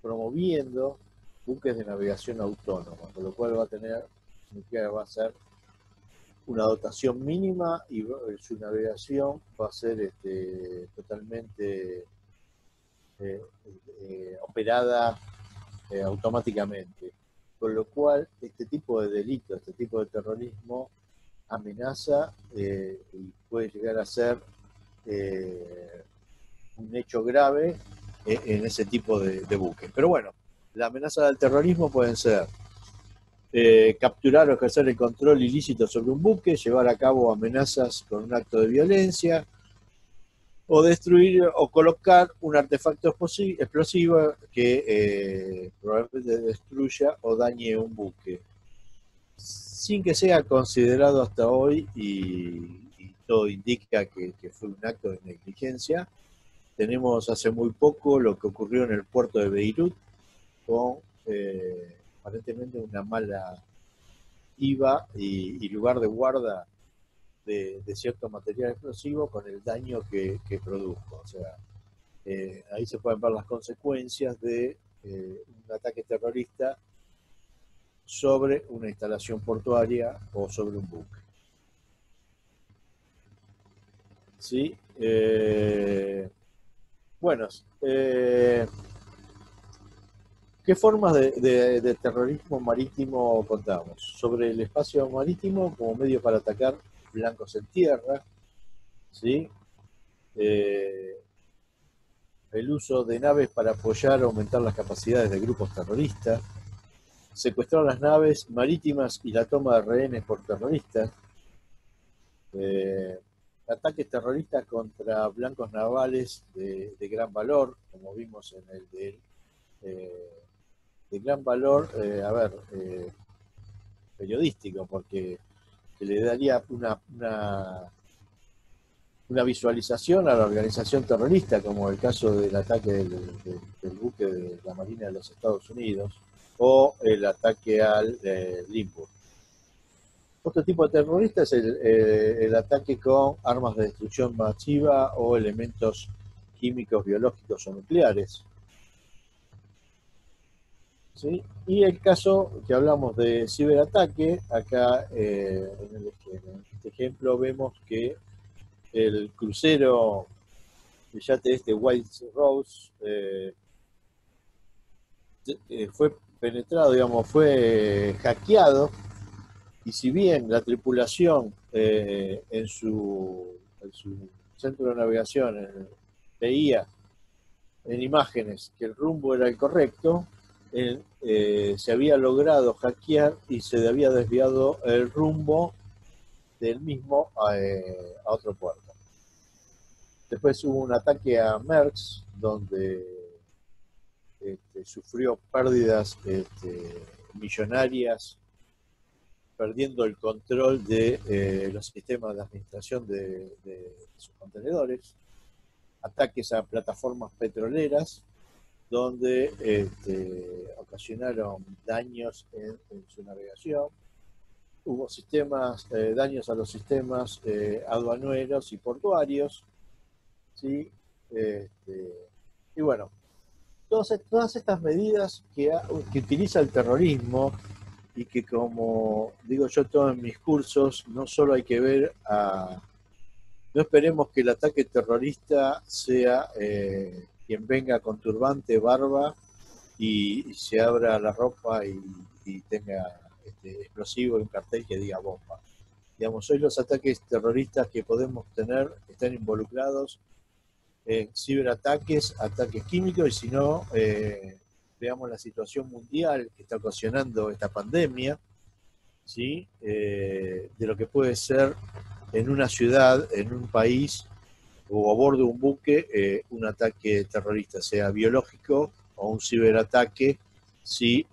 promoviendo buques de navegación autónoma, con lo cual va a ser una dotación mínima y su navegación va a ser totalmente operada automáticamente, con lo cual este tipo de delito, este tipo de terrorismo amenaza y puede llegar a ser un hecho grave en ese tipo de buques. Pero bueno, la amenaza del terrorismo pueden ser capturar o ejercer el control ilícito sobre un buque, llevar a cabo amenazas con un acto de violencia, o destruir o colocar un artefacto explosivo que probablemente destruya o dañe un buque, sin que sea considerado hasta hoy, y todo indica que fue un acto de negligencia. Tenemos hace muy poco lo que ocurrió en el puerto de Beirut con aparentemente una mala IVA y lugar de guarda de cierto material explosivo, con el daño que produjo. O sea, ahí se pueden ver las consecuencias de un ataque terrorista sobre una instalación portuaria o sobre un buque. ¿Sí? Bueno, ¿qué formas de terrorismo marítimo contamos? Sobre el espacio marítimo como medio para atacar blancos en tierra, ¿sí? El uso de naves para apoyar o aumentar las capacidades de grupos terroristas, secuestrar las naves marítimas y la toma de rehenes por terroristas, ataques terroristas contra blancos navales de gran valor, como vimos en el del de gran valor, periodístico, porque le daría una visualización a la organización terrorista, como el caso del ataque del buque de la Marina de los Estados Unidos o el ataque al Limburg. Otro tipo de terrorista es el ataque con armas de destrucción masiva o elementos químicos, biológicos o nucleares. ¿Sí? Y el caso que hablamos de ciberataque, acá en este ejemplo vemos que el crucero de yate White Rose fue penetrado, digamos, fue hackeado, y si bien la tripulación en su centro de navegación veía en imágenes que el rumbo era el correcto, se había logrado hackear y se había desviado el rumbo del mismo a otro puerto. Después hubo un ataque a Maersk, donde sufrió pérdidas millonarias, perdiendo el control de los sistemas de administración de sus contenedores. Ataques a plataformas petroleras, donde ocasionaron daños en su navegación. Hubo daños a los sistemas aduaneros y portuarios, ¿sí? Y bueno, todas estas medidas que utiliza el terrorismo, y que, como digo yo todo en mis cursos, no solo hay que ver no esperemos que el ataque terrorista sea quien venga con turbante, barba y se abra la ropa y tenga explosivo y un cartel que diga bomba. Digamos, hoy los ataques terroristas que podemos tener están involucrados en ciberataques, ataques químicos, y si no, veamos la situación mundial que está ocasionando esta pandemia, ¿sí? De lo que puede ser en una ciudad, en un país o a bordo de un buque, un ataque terrorista, sea biológico o un ciberataque, si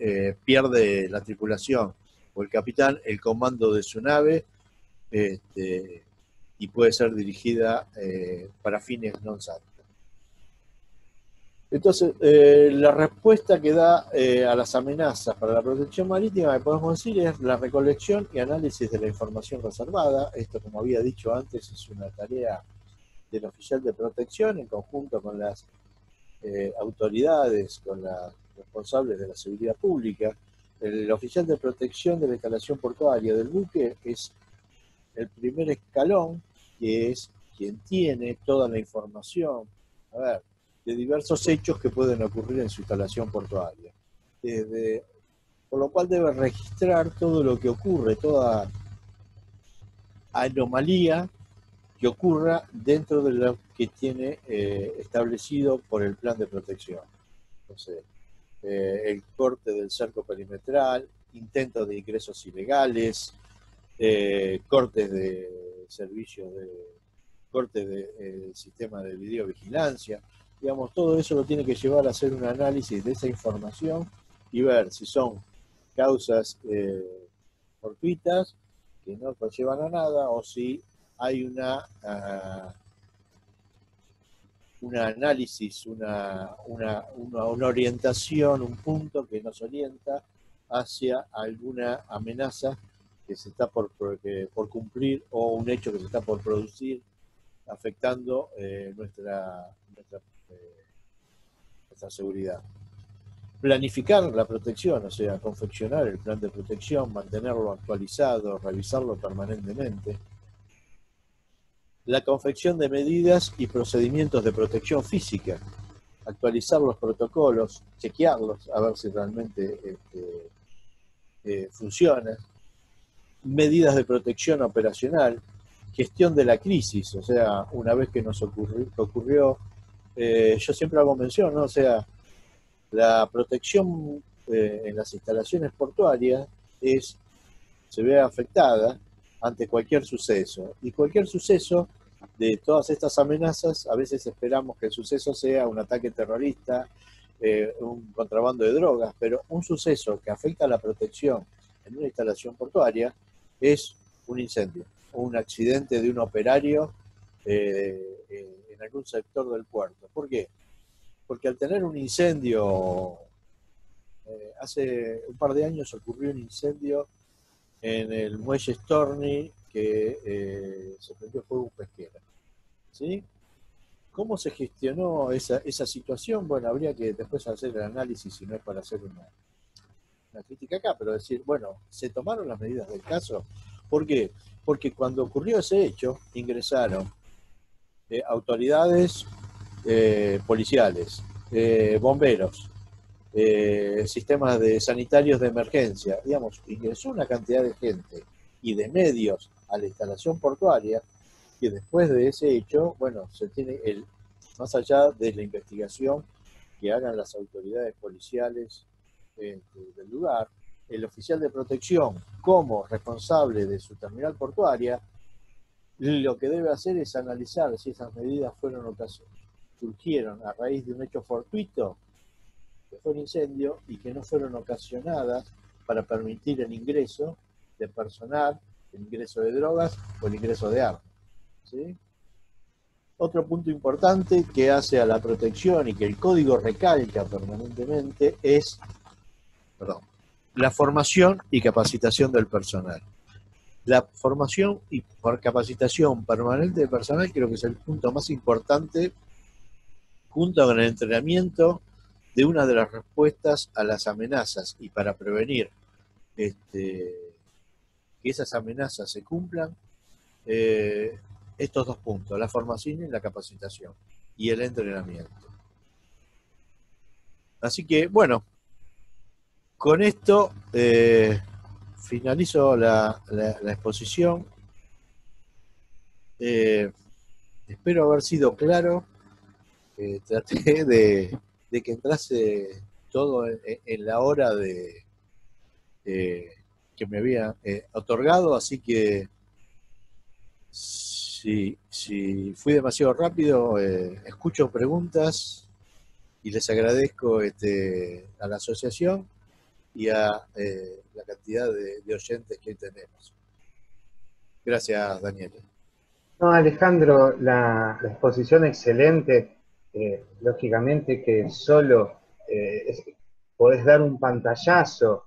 pierde la tripulación o el capitán el comando de su nave, y puede ser dirigida para fines non santos. Entonces, la respuesta que da a las amenazas para la protección marítima, que podemos decir, es la recolección y análisis de la información reservada. Esto, como había dicho antes, es una tarea del oficial de protección en conjunto con las autoridades, con las responsables de la seguridad pública. El oficial de protección de la instalación portuaria del buque es el primer escalón, que es quien tiene toda la información de diversos hechos que pueden ocurrir en su instalación portuaria. Por lo cual debe registrar todo lo que ocurre, toda anomalía que ocurra dentro de lo que tiene establecido por el plan de protección. Entonces, el corte del cerco perimetral, intentos de ingresos ilegales, cortes de servicios, cortes de sistema de videovigilancia. Digamos, todo eso lo tiene que llevar a hacer un análisis de esa información y ver si son causas fortuitas que no conllevan a nada, o si hay un análisis, una orientación, un punto que nos orienta hacia alguna amenaza que se está por cumplir, o un hecho que se está por producir, afectando nuestra seguridad. Planificar la protección, o sea, confeccionar el plan de protección, mantenerlo actualizado, revisarlo permanentemente. La confección de medidas y procedimientos de protección física, actualizar los protocolos, chequearlos, a ver si realmente funciona. Medidas de protección operacional, gestión de la crisis, o sea, una vez que nos ocurrió, yo siempre hago mención, ¿no? O sea, la protección en las instalaciones portuarias se ve afectada ante cualquier suceso, y cualquier suceso de todas estas amenazas, a veces esperamos que el suceso sea un ataque terrorista, un contrabando de drogas, pero un suceso que afecta a la protección en una instalación portuaria es un incendio o un accidente de un operario en algún sector del puerto. ¿Por qué? Porque al tener un incendio, hace un par de años ocurrió un incendio en el muelle Storni que se prendió fuego un pesquero. ¿Sí? ¿Cómo se gestionó esa situación? Bueno, habría que después hacer el análisis, si no es para hacer una crítica acá, pero decir, bueno, ¿se tomaron las medidas del caso? ¿Por qué? Porque cuando ocurrió ese hecho, ingresaron autoridades policiales, bomberos, sistemas sanitarios de emergencia, digamos, ingresó una cantidad de gente y de medios a la instalación portuaria que después de ese hecho, bueno, se tiene más allá de la investigación que hagan las autoridades policiales del lugar, el oficial de protección como responsable de su terminal portuaria, lo que debe hacer es analizar si esas medidas surgieron a raíz de un hecho fortuito, que fue el incendio, y que no fueron ocasionadas para permitir el ingreso de personal, el ingreso de drogas o el ingreso de armas. ¿Sí? Otro punto importante que hace a la protección y que el código recalca permanentemente es la formación y capacitación del personal. La formación y capacitación permanente del personal creo que es el punto más importante, junto con el entrenamiento de una de las respuestas a las amenazas, y para prevenir que esas amenazas se cumplan, estos dos puntos, la formación y la capacitación, y el entrenamiento. Así que, bueno, con esto finalizo la exposición. Espero haber sido claro. Traté de que entrase todo en la hora que me había otorgado, así que si fui demasiado rápido, escucho preguntas y les agradezco a la asociación y a la cantidad de oyentes que tenemos. Gracias, Daniel. No, Alejandro, la exposición excelente. Lógicamente que solo podés dar un pantallazo,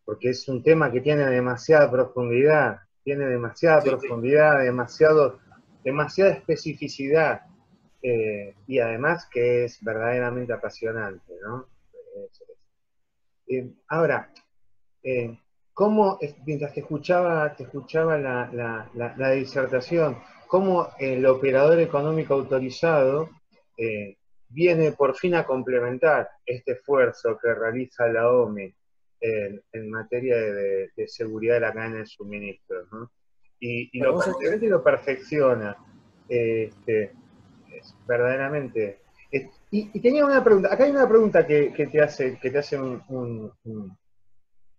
porque es un tema que tiene demasiada profundidad, demasiada especificidad, y además que es verdaderamente apasionante, ¿no? Ahora, cómo, mientras te escuchaba la disertación, cómo el operador económico autorizado viene por fin a complementar este esfuerzo que realiza la OMI en materia de seguridad de la cadena de suministro, ¿no? Y bueno, lo perfecciona. Verdaderamente. Y tenía una pregunta, acá hay una pregunta que te hace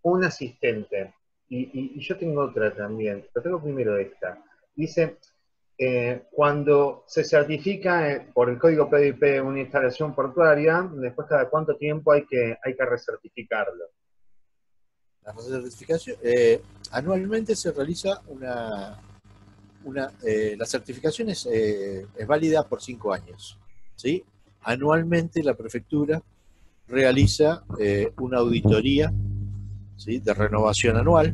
un asistente, y yo tengo otra también, pero tengo primero esta. Dice, cuando se certifica por el código PDIP una instalación portuaria, después cada cuánto tiempo hay que recertificarlo. La certificación, anualmente se realiza la certificación es válida por 5 años. ¿Sí? Anualmente la prefectura realiza una auditoría, ¿sí?, de renovación anual,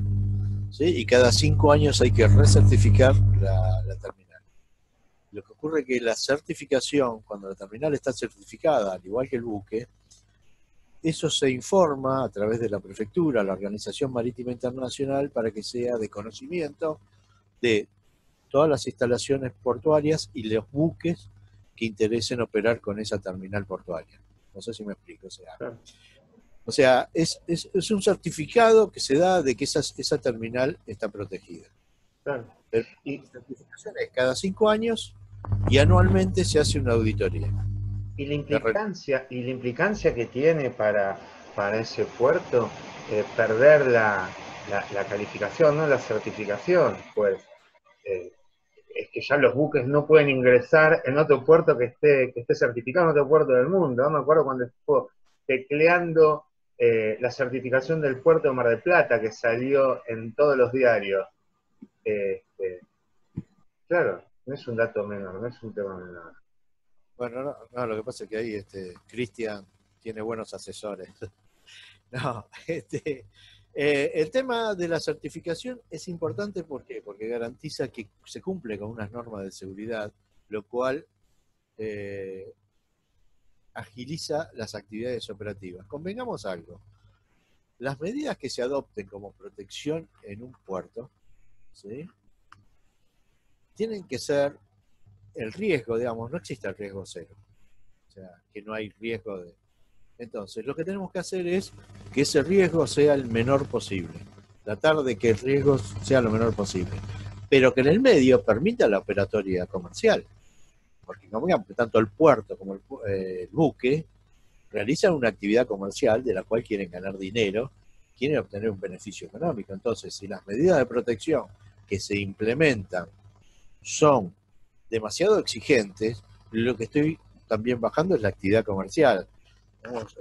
¿sí?, y cada 5 años hay que recertificar la terminal. Lo que ocurre es que la certificación, cuando la terminal está certificada, al igual que el buque, eso se informa a través de la prefectura, la Organización Marítima Internacional, para que sea de conocimiento de todas las instalaciones portuarias y los buques que interesen operar con esa terminal portuaria. No sé si me explico. O sea, es un certificado que se da de que esa terminal está protegida. Claro. Pero la certificación es cada 5 años y anualmente se hace una auditoría. Y la implicancia que tiene para ese puerto perder la calificación, no la certificación, pues es que ya los buques no pueden ingresar en otro puerto que esté certificado, en otro puerto del mundo. ¿No? Me acuerdo cuando estuvo tecleando la certificación del puerto de Mar del Plata, que salió en todos los diarios. Este, claro, no es un dato menor, no es un tema menor. Bueno, no, lo que pasa es que ahí Cristian tiene buenos asesores. No, el tema de la certificación es importante, ¿por qué? Porque garantiza que se cumple con unas normas de seguridad, lo cual agiliza las actividades operativas. Convengamos algo, las medidas que se adopten como protección en un puerto, ¿sí?, tienen que ser el riesgo, digamos, no existe el riesgo cero, o sea, que no hay riesgo de... Entonces, lo que tenemos que hacer es que ese riesgo sea el menor posible, tratar de que el riesgo sea lo menor posible, pero que en el medio permita la operatoria comercial, porque como digamos, tanto el puerto como el buque realizan una actividad comercial de la cual quieren ganar dinero, quieren obtener un beneficio económico. Entonces, si las medidas de protección que se implementan son demasiado exigentes, lo que estoy también bajando es la actividad comercial. Las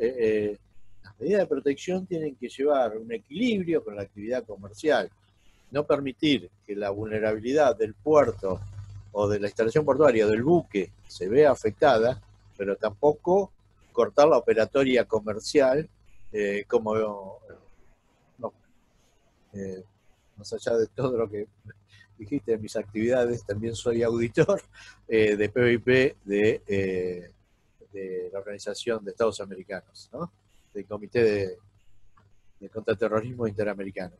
medidas de protección tienen que llevar un equilibrio con la actividad comercial, no permitir que la vulnerabilidad del puerto o de la instalación portuaria o del buque se vea afectada, pero tampoco cortar la operatoria comercial como no, más allá de todo lo que dijiste de mis actividades, también soy auditor de PVP de la Organización de Estados Americanos, ¿no?, del Comité de Contraterrorismo Interamericano.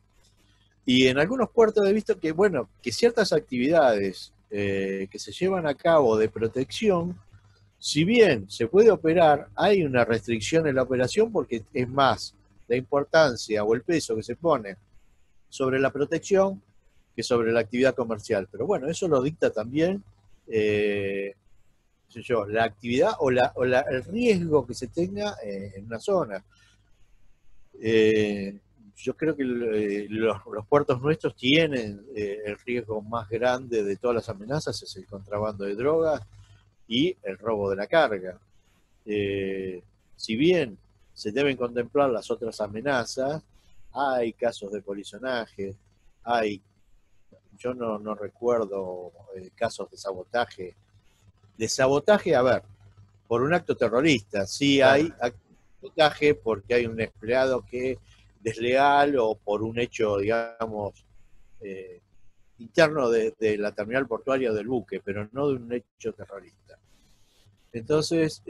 Y en algunos puertos he visto que, bueno, que ciertas actividades que se llevan a cabo de protección, si bien se puede operar, hay una restricción en la operación porque es más la importancia o el peso que se pone sobre la protección que sobre la actividad comercial. Pero bueno, eso lo dicta también la actividad o el riesgo que se tenga en una zona. Yo creo que los puertos nuestros tienen el riesgo más grande de todas las amenazas, es el contrabando de drogas y el robo de la carga. Si bien se deben contemplar las otras amenazas, hay casos de colisionaje, yo no recuerdo casos de sabotaje. De sabotaje, a ver, por un acto terrorista, sí hay acto de sabotaje porque hay un empleado que desleal o por un hecho, digamos, interno de la terminal portuaria del buque, pero no de un hecho terrorista. Entonces,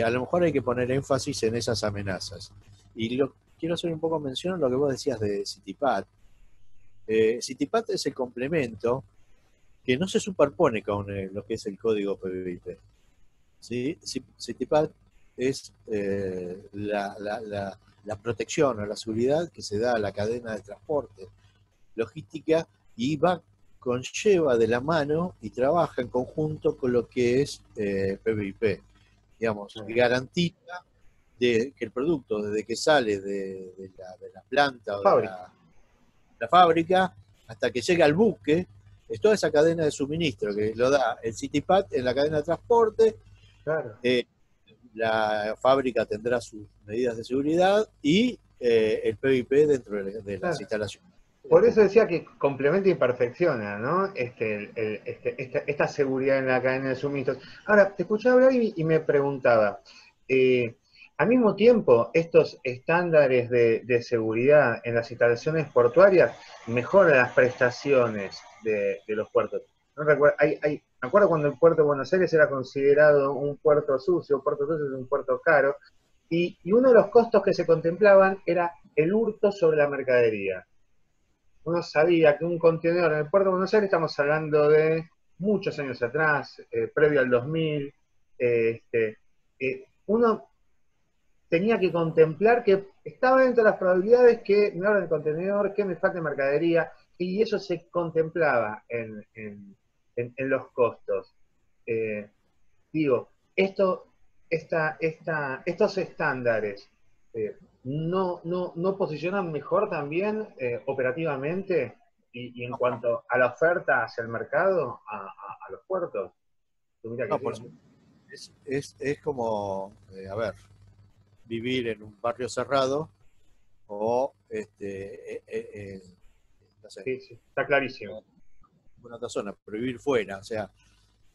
a lo mejor hay que poner énfasis en esas amenazas. Y quiero hacer un poco mención a lo que vos decías de CITIPAT. CITIPAT es el complemento que no se superpone con lo que es el código PVP. ¿Sí? CITIPAT es la protección o la seguridad que se da a la cadena de transporte, logística, y conlleva de la mano y trabaja en conjunto con lo que es PVP. Digamos, garantiza que el producto, desde que sale de la planta o de la fábrica hasta que llega al buque, es toda esa cadena de suministro que lo da el CITIPAT en la cadena de transporte. Claro. La fábrica tendrá sus medidas de seguridad y el PVP dentro de las instalaciones. Por eso decía que complementa y perfecciona, ¿no? Esta seguridad en la cadena de suministros. Ahora, te escuchaba hablar y me preguntaba, al mismo tiempo, estos estándares de seguridad en las instalaciones portuarias mejoran las prestaciones de los puertos. No recuerdo, me acuerdo cuando el puerto de Buenos Aires era considerado un puerto sucio es un puerto caro, y uno de los costos que se contemplaban era el hurto sobre la mercadería. Uno sabía que un contenedor en el puerto de Buenos Aires, estamos hablando de muchos años atrás, previo al 2000, uno tenía que contemplar que estaba dentro de las probabilidades que me abran el contenedor, que me falte mercadería, y eso se contemplaba en los costos. Digo, estos estándares no posicionan mejor también operativamente. Y en cuanto a la oferta hacia el mercado, a los puertos, pues mira que No, por sí. es como, a ver, vivir en un barrio cerrado o, no sé, Sí, sí, está clarísimo. en otra zona, pero vivir fuera. O sea,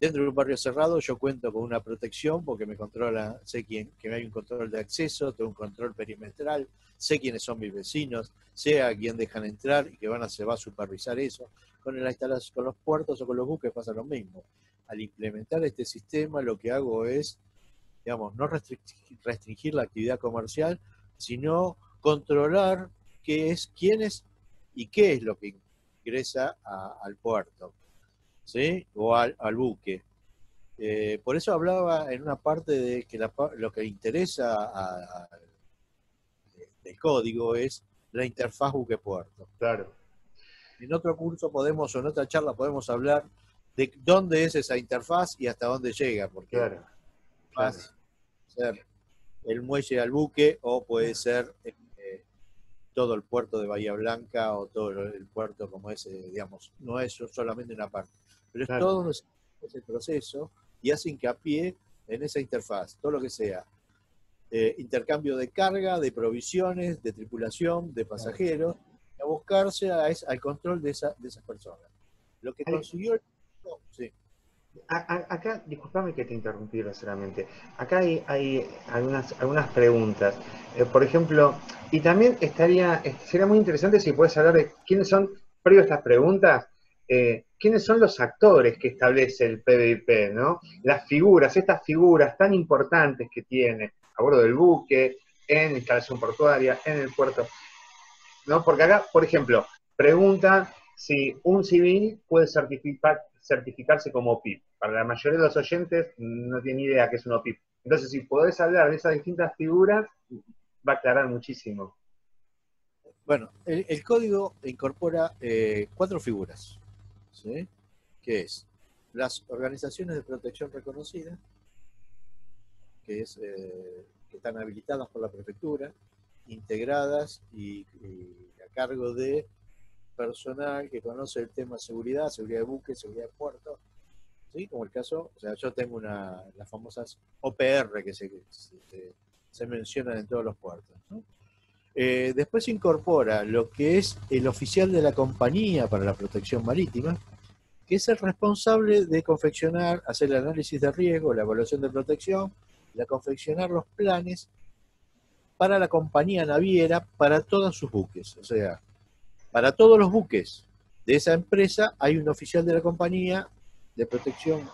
dentro de un barrio cerrado yo cuento con una protección porque me controla, sé que hay un control de acceso, tengo un control perimetral, sé quiénes son mis vecinos, sé a quién dejan entrar y que se va a supervisar eso. Con los puertos o con los buques pasa lo mismo. Al implementar este sistema lo que hago es, digamos, no restringir la actividad comercial, sino controlar quién es y qué es lo que ingresa al puerto, ¿sí? O al buque. Por eso hablaba en una parte de que lo que interesa del código es la interfaz buque-puerto. Claro, En otro curso podemos, o en otra charla podemos hablar de dónde es esa interfaz y hasta dónde llega, porque claro, va a claro. ser el muelle al buque o puede ser todo el puerto de Bahía Blanca o todo el puerto como ese, digamos, no es solamente una parte, pero es Claro. todo ese proceso y hace hincapié en esa interfaz, todo lo que sea intercambio de carga, de provisiones, de tripulación, de Claro. pasajeros, a buscarse al control de esas personas. Lo que Hay- consiguió, sí, Acá, discúlpame que te interrumpí groseramente. Acá hay algunas preguntas. Por ejemplo, y también sería muy interesante si puedes hablar de quiénes son, previo a estas preguntas, quiénes son los actores que establece el PVP, ¿no? Estas figuras tan importantes que tiene a bordo del buque, en instalación portuaria, en el puerto. ¿No? Porque acá, por ejemplo, pregunta si un civil puede certificarse como OPIP. Para la mayoría de los oyentes no tiene idea qué es un OPIP. Entonces, si podés hablar de esas distintas figuras, va a aclarar muchísimo. bueno, el código incorpora 4 figuras, ¿sí? Que es las organizaciones de protección reconocidas, que están habilitadas por la prefectura, integradas y a cargo de personal que conoce el tema seguridad, seguridad de buques, seguridad de puertos, ¿sí? Como el caso, o sea, yo tengo las famosas OPR que se mencionan en todos los puertos, ¿no? Después se incorpora lo que es el oficial de la compañía para la protección marítima, que es el responsable de confeccionar, hacer el análisis de riesgo, la evaluación de protección, confeccionar los planes para la compañía naviera para todos sus buques. O sea, para todos los buques de esa empresa hay un oficial de la compañía de protección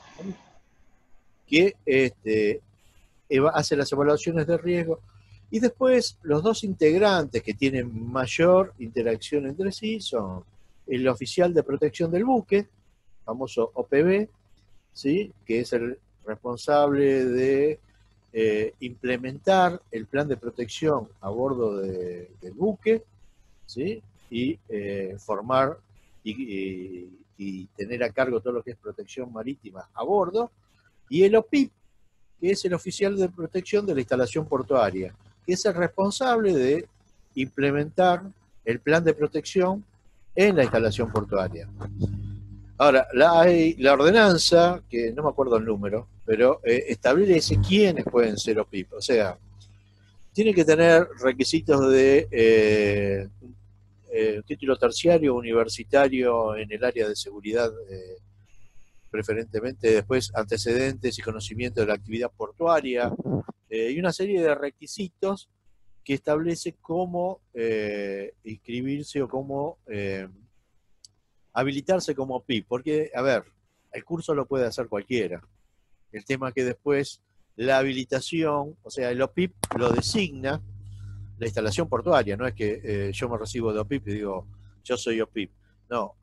que hace las evaluaciones de riesgo. Y después los dos integrantes que tienen mayor interacción entre sí son el oficial de protección del buque, famoso OPB, ¿sí? Que es el responsable de implementar el plan de protección a bordo del buque, ¿sí? Y formar y tener a cargo todo lo que es protección marítima a bordo, y el OPIP, que es el oficial de protección de la instalación portuaria, que es el responsable de implementar el plan de protección en la instalación portuaria. Ahora, la ordenanza, que no me acuerdo el número, pero establece quiénes pueden ser OPIP. O sea, tiene que tener requisitos de título terciario universitario en el área de seguridad, preferentemente, después antecedentes y conocimiento de la actividad portuaria, y una serie de requisitos que establece cómo inscribirse o cómo habilitarse como PIP. Porque, a ver, el curso lo puede hacer cualquiera. El tema es que después la habilitación, o sea, el OPIP lo designa la instalación portuaria, no es que yo me recibo de OPIP y digo, yo soy OPIP. No,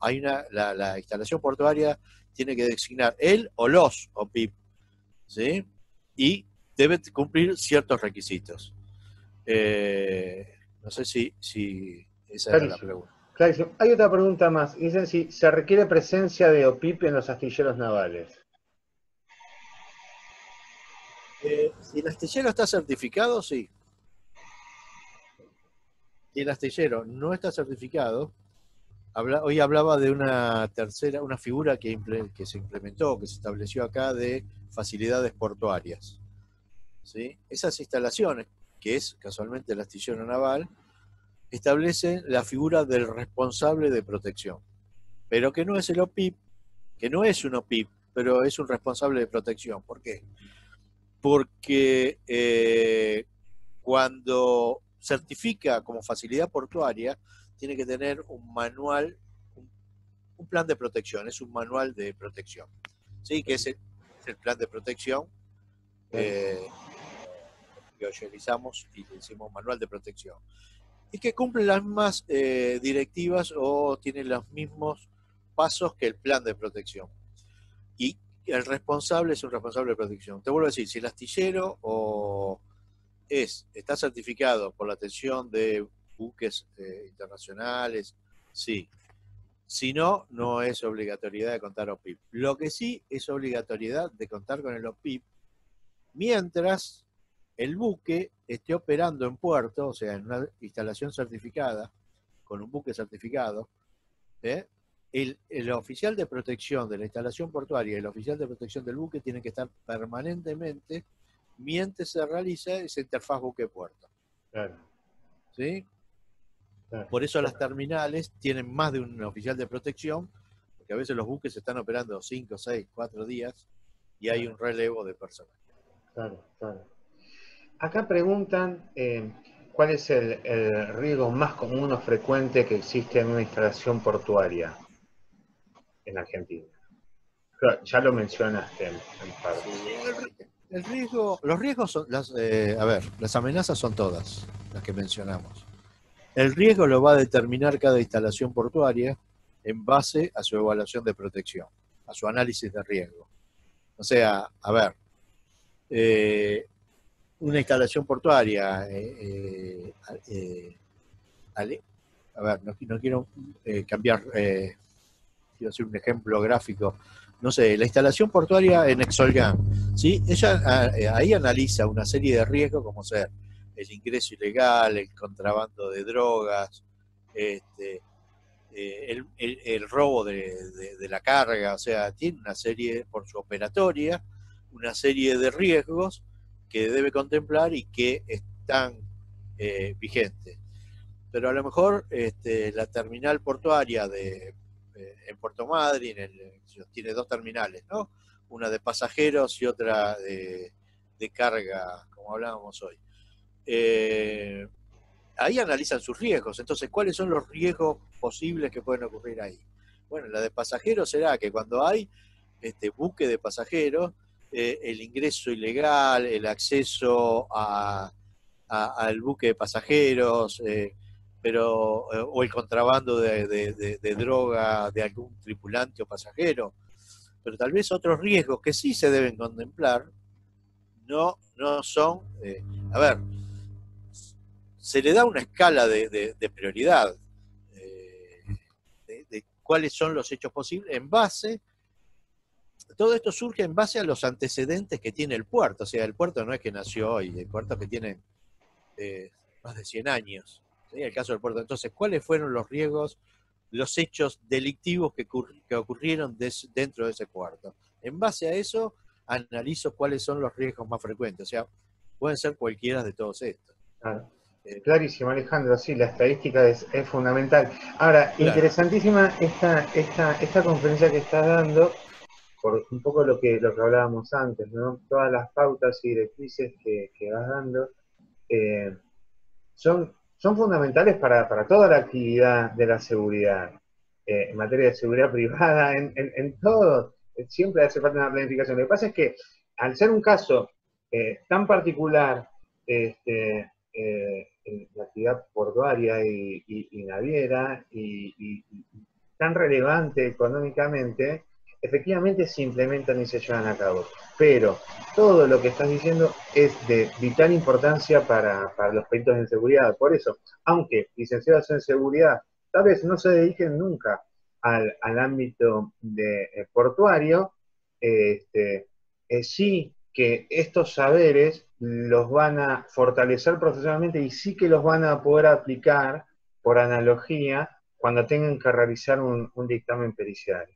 la instalación portuaria tiene que designar él o los OPIP, ¿sí? Y debe cumplir ciertos requisitos. No sé si esa era la Clarísimo. pregunta. Clarísimo. Hay otra pregunta más. Dicen si se requiere presencia de OPIP en los astilleros navales. Si el astillero está certificado, sí. Si el astillero no está certificado, Hoy hablaba de una figura que se implementó, que se estableció acá de facilidades portuarias. ¿Sí? Esas instalaciones, que es casualmente el astillero naval, establecen la figura del responsable de protección, pero que no es el OPIP, que no es un OPIP, pero es un responsable de protección. ¿Por qué? Porque cuando certifica como facilidad portuaria, tiene que tener un manual, un plan de protección, es un manual de protección, ¿sí? Que es el plan de protección, que hoy realizamos y le decimos manual de protección, y que cumple las mismas directivas o tiene los mismos pasos que el plan de protección. Y el responsable es un responsable de protección. Te vuelvo a decir, si el astillero está certificado por la atención de buques internacionales, sí. Si no, no es obligatoriedad de contar OPIP. Lo que sí es obligatoriedad de contar con el OPIP mientras el buque esté operando en puerto, o sea, en una instalación certificada, con un buque certificado, el oficial de protección de la instalación portuaria y el oficial de protección del buque tienen que estar permanentemente mientras se realiza esa interfaz buque-puerto. Claro. ¿Sí? Claro. Por eso las terminales tienen más de un oficial de protección, porque a veces los buques están operando 5, 6, 4 días y hay un relevo de personal. Claro, claro. Acá preguntan cuál es el riesgo más común o frecuente que existe en una instalación portuaria en Argentina. Ya lo mencionaste en parte. Sí, el riesgo, los riesgos son, las amenazas son todas las que mencionamos. El riesgo lo va a determinar cada instalación portuaria en base a su evaluación de protección, a su análisis de riesgo. O sea, a ver, una instalación portuaria, a ver, no quiero cambiar, quiero hacer un ejemplo gráfico. No sé, la instalación portuaria en Exolgan, ¿sí? Ella ahí analiza una serie de riesgos como ser el ingreso ilegal, el contrabando de drogas, el robo de la carga, o sea, tiene una serie, por su operatoria, una serie de riesgos que debe contemplar y que están vigentes. Pero a lo mejor la terminal portuaria en Puerto Madryn tiene 2 terminales, ¿no? Una de pasajeros y otra de carga, como hablábamos hoy. Ahí analizan sus riesgos. Entonces, ¿cuáles son los riesgos posibles que pueden ocurrir ahí? Bueno, la de pasajeros será que cuando hay buque de pasajeros, el ingreso ilegal, el acceso al buque de pasajeros, o el contrabando de droga de algún tripulante o pasajero. Pero tal vez otros riesgos que sí se deben contemplar no son... a ver, se le da una escala de prioridad de cuáles son los hechos posibles en base... Todo esto surge en base a los antecedentes que tiene el puerto. O sea, el puerto no es que nació hoy, el puerto que tiene más de 100 años. ¿Sí? El caso del puerto. Entonces, ¿cuáles fueron los riesgos, los hechos delictivos que ocurrieron dentro de ese puerto? En base a eso, analizo cuáles son los riesgos más frecuentes. O sea, pueden ser cualquiera de todos estos. Claro. Clarísimo, Alejandro, sí, la estadística es fundamental. Ahora, claro, interesantísima esta conferencia que estás dando, por un poco lo que hablábamos antes, ¿no? Todas las pautas y directrices que vas dando son fundamentales para toda la actividad de la seguridad, en materia de seguridad privada, en todo. Siempre hace falta una planificación. Lo que pasa es que, al ser un caso tan particular, la actividad portuaria y naviera y tan relevante económicamente, efectivamente se implementan y se llevan a cabo. Pero todo lo que estás diciendo es de vital importancia para los peritos en seguridad. Por eso, aunque licenciados en seguridad tal vez no se dediquen nunca al ámbito portuario, sí que estos saberes los van a fortalecer profesionalmente y sí que los van a poder aplicar por analogía cuando tengan que realizar un dictamen pericial.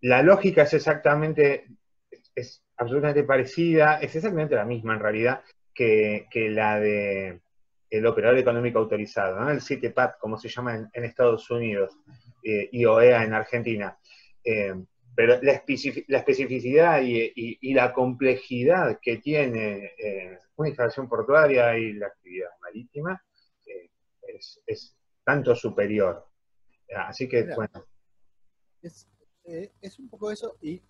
La lógica es exactamente, es absolutamente parecida, es exactamente la misma en realidad que la de el operador económico autorizado, ¿no? El CITEPAT, como se llama en Estados Unidos, y OEA en Argentina. Pero la especificidad y la complejidad que tiene una instalación portuaria y la actividad marítima es tanto superior. Así que, Mira, bueno. es un poco eso y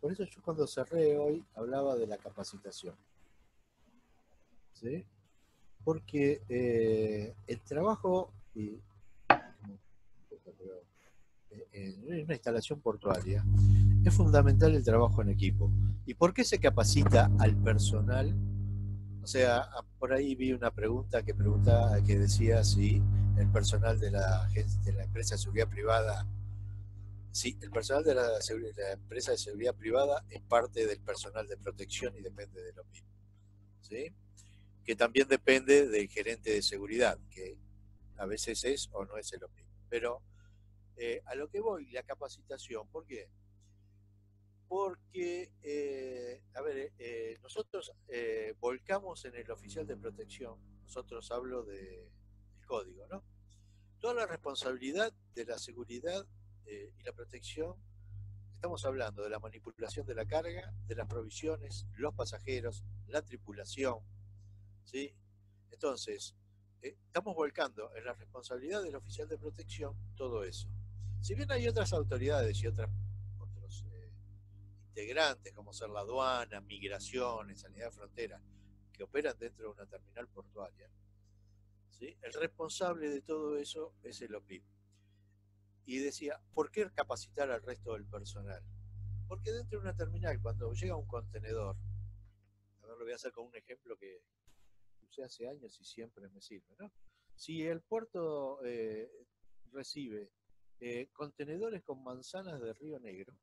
por eso yo cuando cerré hoy hablaba de la capacitación. ¿Sí? Porque el trabajo en una instalación portuaria es fundamental el trabajo en equipo. ¿Y por qué se capacita al personal? O sea, por ahí vi una pregunta que decía si el personal de la empresa de seguridad privada, si el personal de la empresa de seguridad privada es parte del personal de protección y depende de lo mismo. ¿Sí? Que también depende del gerente de seguridad, que a veces es o no es lo mismo. Pero a lo que voy, la capacitación, ¿por qué? Porque, nosotros volcamos en el oficial de protección, nosotros hablo del código, ¿no? Toda la responsabilidad de la seguridad y la protección, estamos hablando de la manipulación de la carga, de las provisiones, los pasajeros, la tripulación, ¿sí? Entonces, estamos volcando en la responsabilidad del oficial de protección todo eso. Si bien hay otras autoridades y otros integrantes, como ser la aduana, migraciones, sanidad de frontera, que operan dentro de una terminal portuaria, ¿sí? El responsable de todo eso es el OPIP. Y decía, ¿por qué capacitar al resto del personal? Porque dentro de una terminal, cuando llega un contenedor, a ver, lo voy a hacer con un ejemplo que usé hace años y siempre me sirve, ¿no? Si el puerto recibe contenedores con manzanas de Río Negro,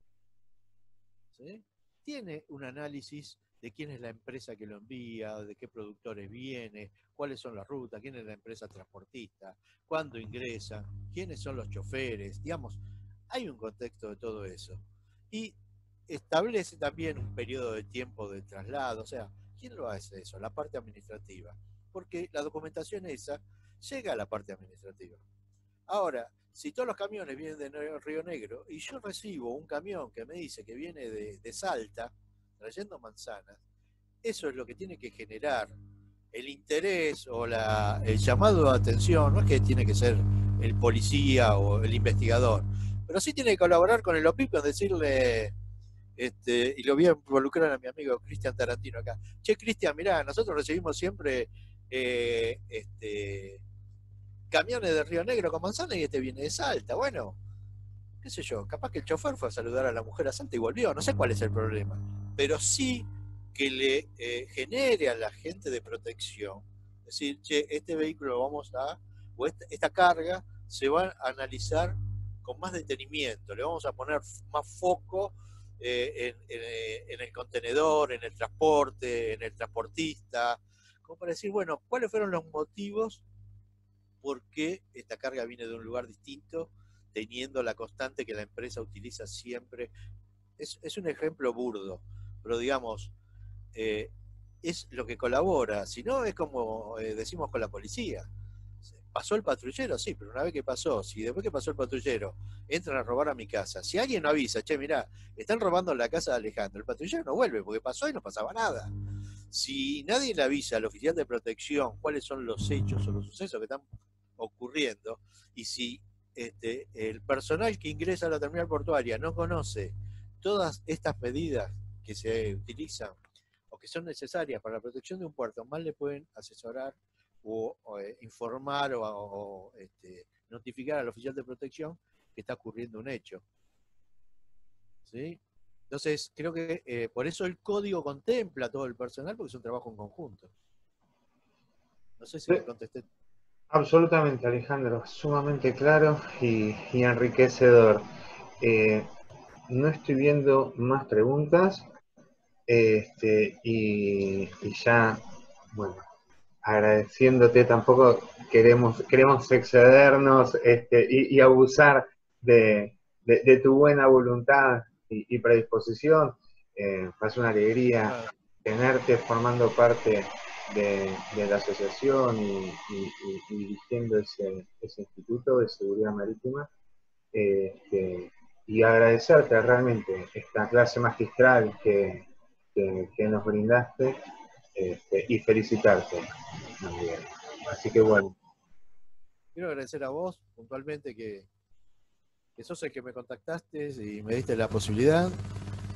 ¿sí? Tiene un análisis de quién es la empresa que lo envía, de qué productores viene, cuáles son las rutas, quién es la empresa transportista, cuándo ingresa, quiénes son los choferes, digamos, hay un contexto de todo eso. Y establece también un periodo de tiempo de traslado, o sea, ¿quién lo hace eso? La parte administrativa. Porque la documentación esa llega a la parte administrativa. Ahora, si todos los camiones vienen de Río Negro y yo recibo un camión que me dice que viene de Salta, trayendo manzanas, eso es lo que tiene que generar el interés o el llamado de atención. No es que tiene que ser el policía o el investigador, pero sí tiene que colaborar con el OPIP en decirle, y lo voy a involucrar a mi amigo Cristian Tarantino acá. Che, Cristian, mirá, nosotros recibimos siempre camiones de Río Negro con manzana y este viene de Salta. Bueno, qué sé yo, capaz que el chofer fue a saludar a la mujer a Salta y volvió, no sé cuál es el problema. Pero sí que le genere a la gente de protección, decir, che, este vehículo lo vamos a, o esta carga se va a analizar con más detenimiento, le vamos a poner más foco en el contenedor, en el transporte, en el transportista, como para decir, bueno, ¿cuáles fueron los motivos por qué esta carga viene de un lugar distinto, teniendo la constante que la empresa utiliza siempre? Es un ejemplo burdo, pero digamos, es lo que colabora. Si no, es como decimos con la policía. ¿Pasó el patrullero? Sí, pero una vez que pasó, si después que pasó el patrullero entran a robar a mi casa, si alguien no avisa, che, mirá, están robando la casa de Alejandro, el patrullero no vuelve porque pasó y no pasaba nada. Si nadie le avisa al oficial de protección cuáles son los hechos o los sucesos que están ocurriendo, y si el personal que ingresa a la terminal portuaria no conoce todas estas medidas que se utilizan o que son necesarias para la protección de un puerto, más le pueden asesorar o informar o notificar al oficial de protección que está ocurriendo un hecho. ¿Sí? Entonces, creo que por eso el código contempla todo el personal, porque es un trabajo en conjunto. No sé si Sí, te contesté. absolutamente, Alejandro, sumamente claro y enriquecedor. No estoy viendo más preguntas y ya, bueno, agradeciéndote, tampoco queremos excedernos y abusar de tu buena voluntad y predisposición. Es una alegría tenerte formando parte de la asociación y dirigiendo ese instituto de seguridad marítima. Y agradecerte realmente esta clase magistral que nos brindaste, y felicitarte también. Así que bueno. Quiero agradecer a vos puntualmente que sos el que me contactaste y me diste la posibilidad.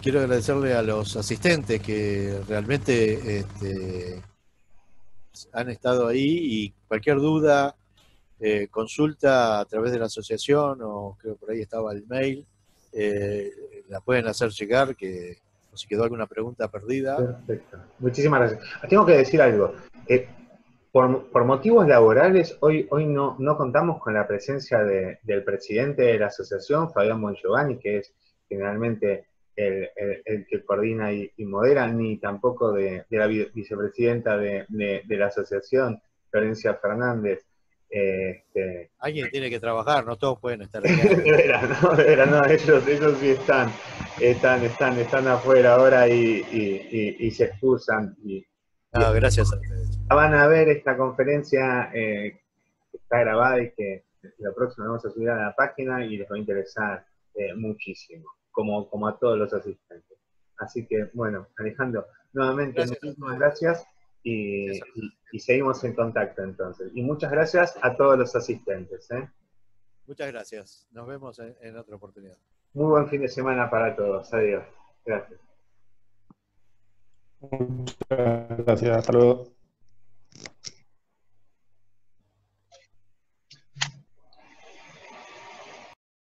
Quiero agradecerle a los asistentes que realmente han estado ahí, y cualquier duda, consulta a través de la asociación, o creo que por ahí estaba el mail, la pueden hacer llegar, que o si quedó alguna pregunta perdida. Perfecto. Muchísimas gracias. Tengo que decir algo. Por motivos laborales, hoy no contamos con la presencia del presidente de la asociación, Fabián Bongiovanni, que es generalmente el que coordina y modera, ni tampoco de la vicepresidenta de la asociación, Florencia Fernández. Alguien tiene que trabajar, no todos pueden estar acá. De veras, no, ellos sí están afuera ahora y se excusan. Gracias a ustedes. Van a ver esta conferencia que está grabada y que la próxima vamos a subir a la página y les va a interesar muchísimo, como a todos los asistentes. Así que, bueno, Alejandro, nuevamente muchísimas gracias y seguimos en contacto entonces. Y muchas gracias a todos los asistentes. Muchas gracias. Nos vemos en otra oportunidad. Muy buen fin de semana para todos. Adiós. Gracias. Muchas gracias. Hasta luego.